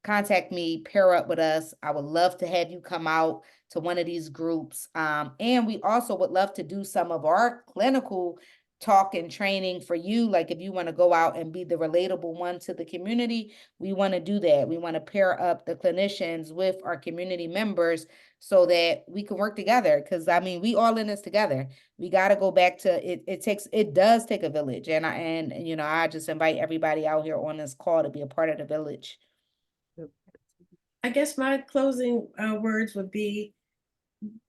contact me, pair up with us. I would love to have you come out to one of these groups. And we also would love to do some of our clinical talk and training for you. Like if you want to go out and be the relatable one to the community, we want to do that. We want to pair up the clinicians with our community members so that we can work together. Because I mean, we all in this together. We got to go back to it. It does take a village. And you know, I just invite everybody out here on this call to be a part of the village. I guess my closing words would be,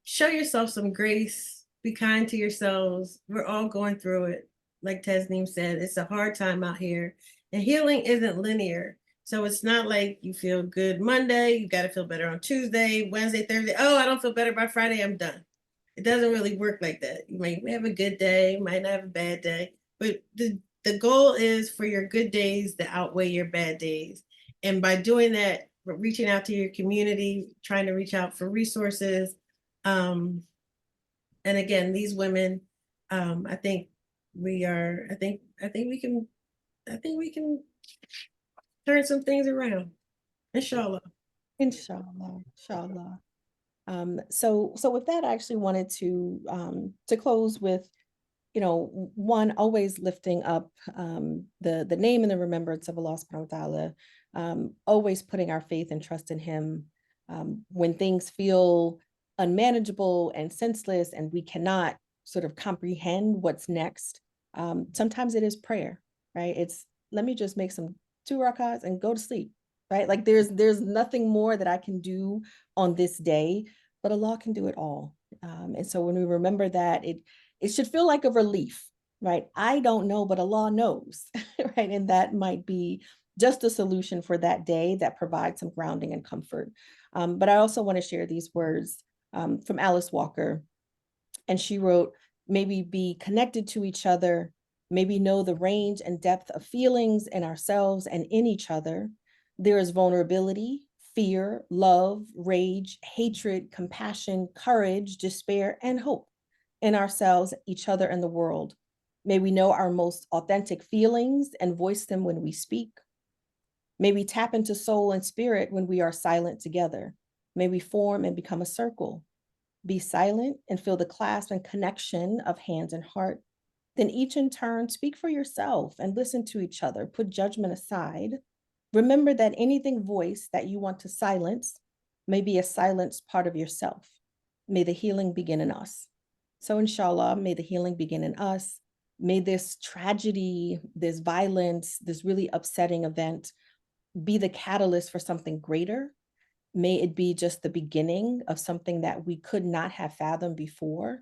show yourself some grace, be kind to yourselves. We're all going through it. Like Tasneem said, it's a hard time out here, and healing isn't linear. So it's not like you feel good Monday, you got to feel better on Tuesday, Wednesday, Thursday. Oh, I don't feel better by Friday, I'm done. It doesn't really work like that. You may have a good day, might not have a bad day, but the goal is for your good days to outweigh your bad days. And by doing that, reaching out to your community, trying to reach out for resources. And again, these women, I think we can turn some things around. Inshallah. Inshallah, inshallah. So with that, I actually wanted to close with, you know, one, always lifting up the name and the remembrance of Allah subhanahu wa ta'ala, always putting our faith and trust in Him when things feel unmanageable and senseless and we cannot sort of comprehend what's next. Sometimes it is prayer, right? It's, let me just make some 2 rakats and go to sleep, right? Like there's nothing more that I can do on this day, but Allah can do it all. And so when we remember that, it should feel like a relief, right? I don't know, but Allah knows, right? And that might be just a solution for that day that provides some grounding and comfort. But I also want to share these words from Alice Walker. And she wrote, maybe be connected to each other, maybe know the range and depth of feelings in ourselves and in each other. There is vulnerability, fear, love, rage, hatred, compassion, courage, despair, and hope in ourselves, each other, and the world. May we know our most authentic feelings and voice them when we speak. May we tap into soul and spirit when we are silent together. May we form and become a circle. Be silent and feel the clasp and connection of hand and heart. Then each in turn speak for yourself and listen to each other. Put judgment aside. Remember that anything voiced that you want to silence may be a silenced part of yourself. May the healing begin in us. So inshallah, may the healing begin in us. May this tragedy, this violence, this really upsetting event be the catalyst for something greater. May it be just the beginning of something that we could not have fathomed before,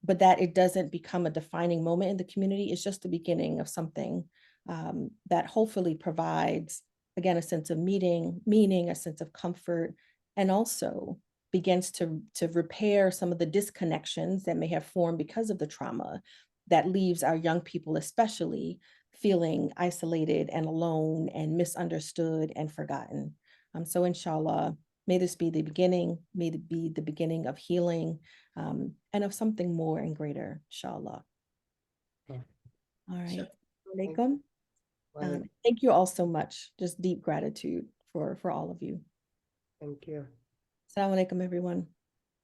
but that it doesn't become a defining moment in the community. It's just the beginning of something that hopefully provides, again, a sense of meaning, a sense of comfort, and also begins to repair some of the disconnections that may have formed because of the trauma that leaves our young people especially feeling isolated and alone and misunderstood and forgotten. So inshallah, may this be the beginning, may it be the beginning of healing and of something more and greater, inshallah. Yeah. All right. Sure. Alaikum. Thank you all so much. Just deep gratitude for all of you. Thank you. Assalamu alaikum, everyone.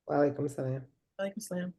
Wa alaikum salam. Alaikum salam.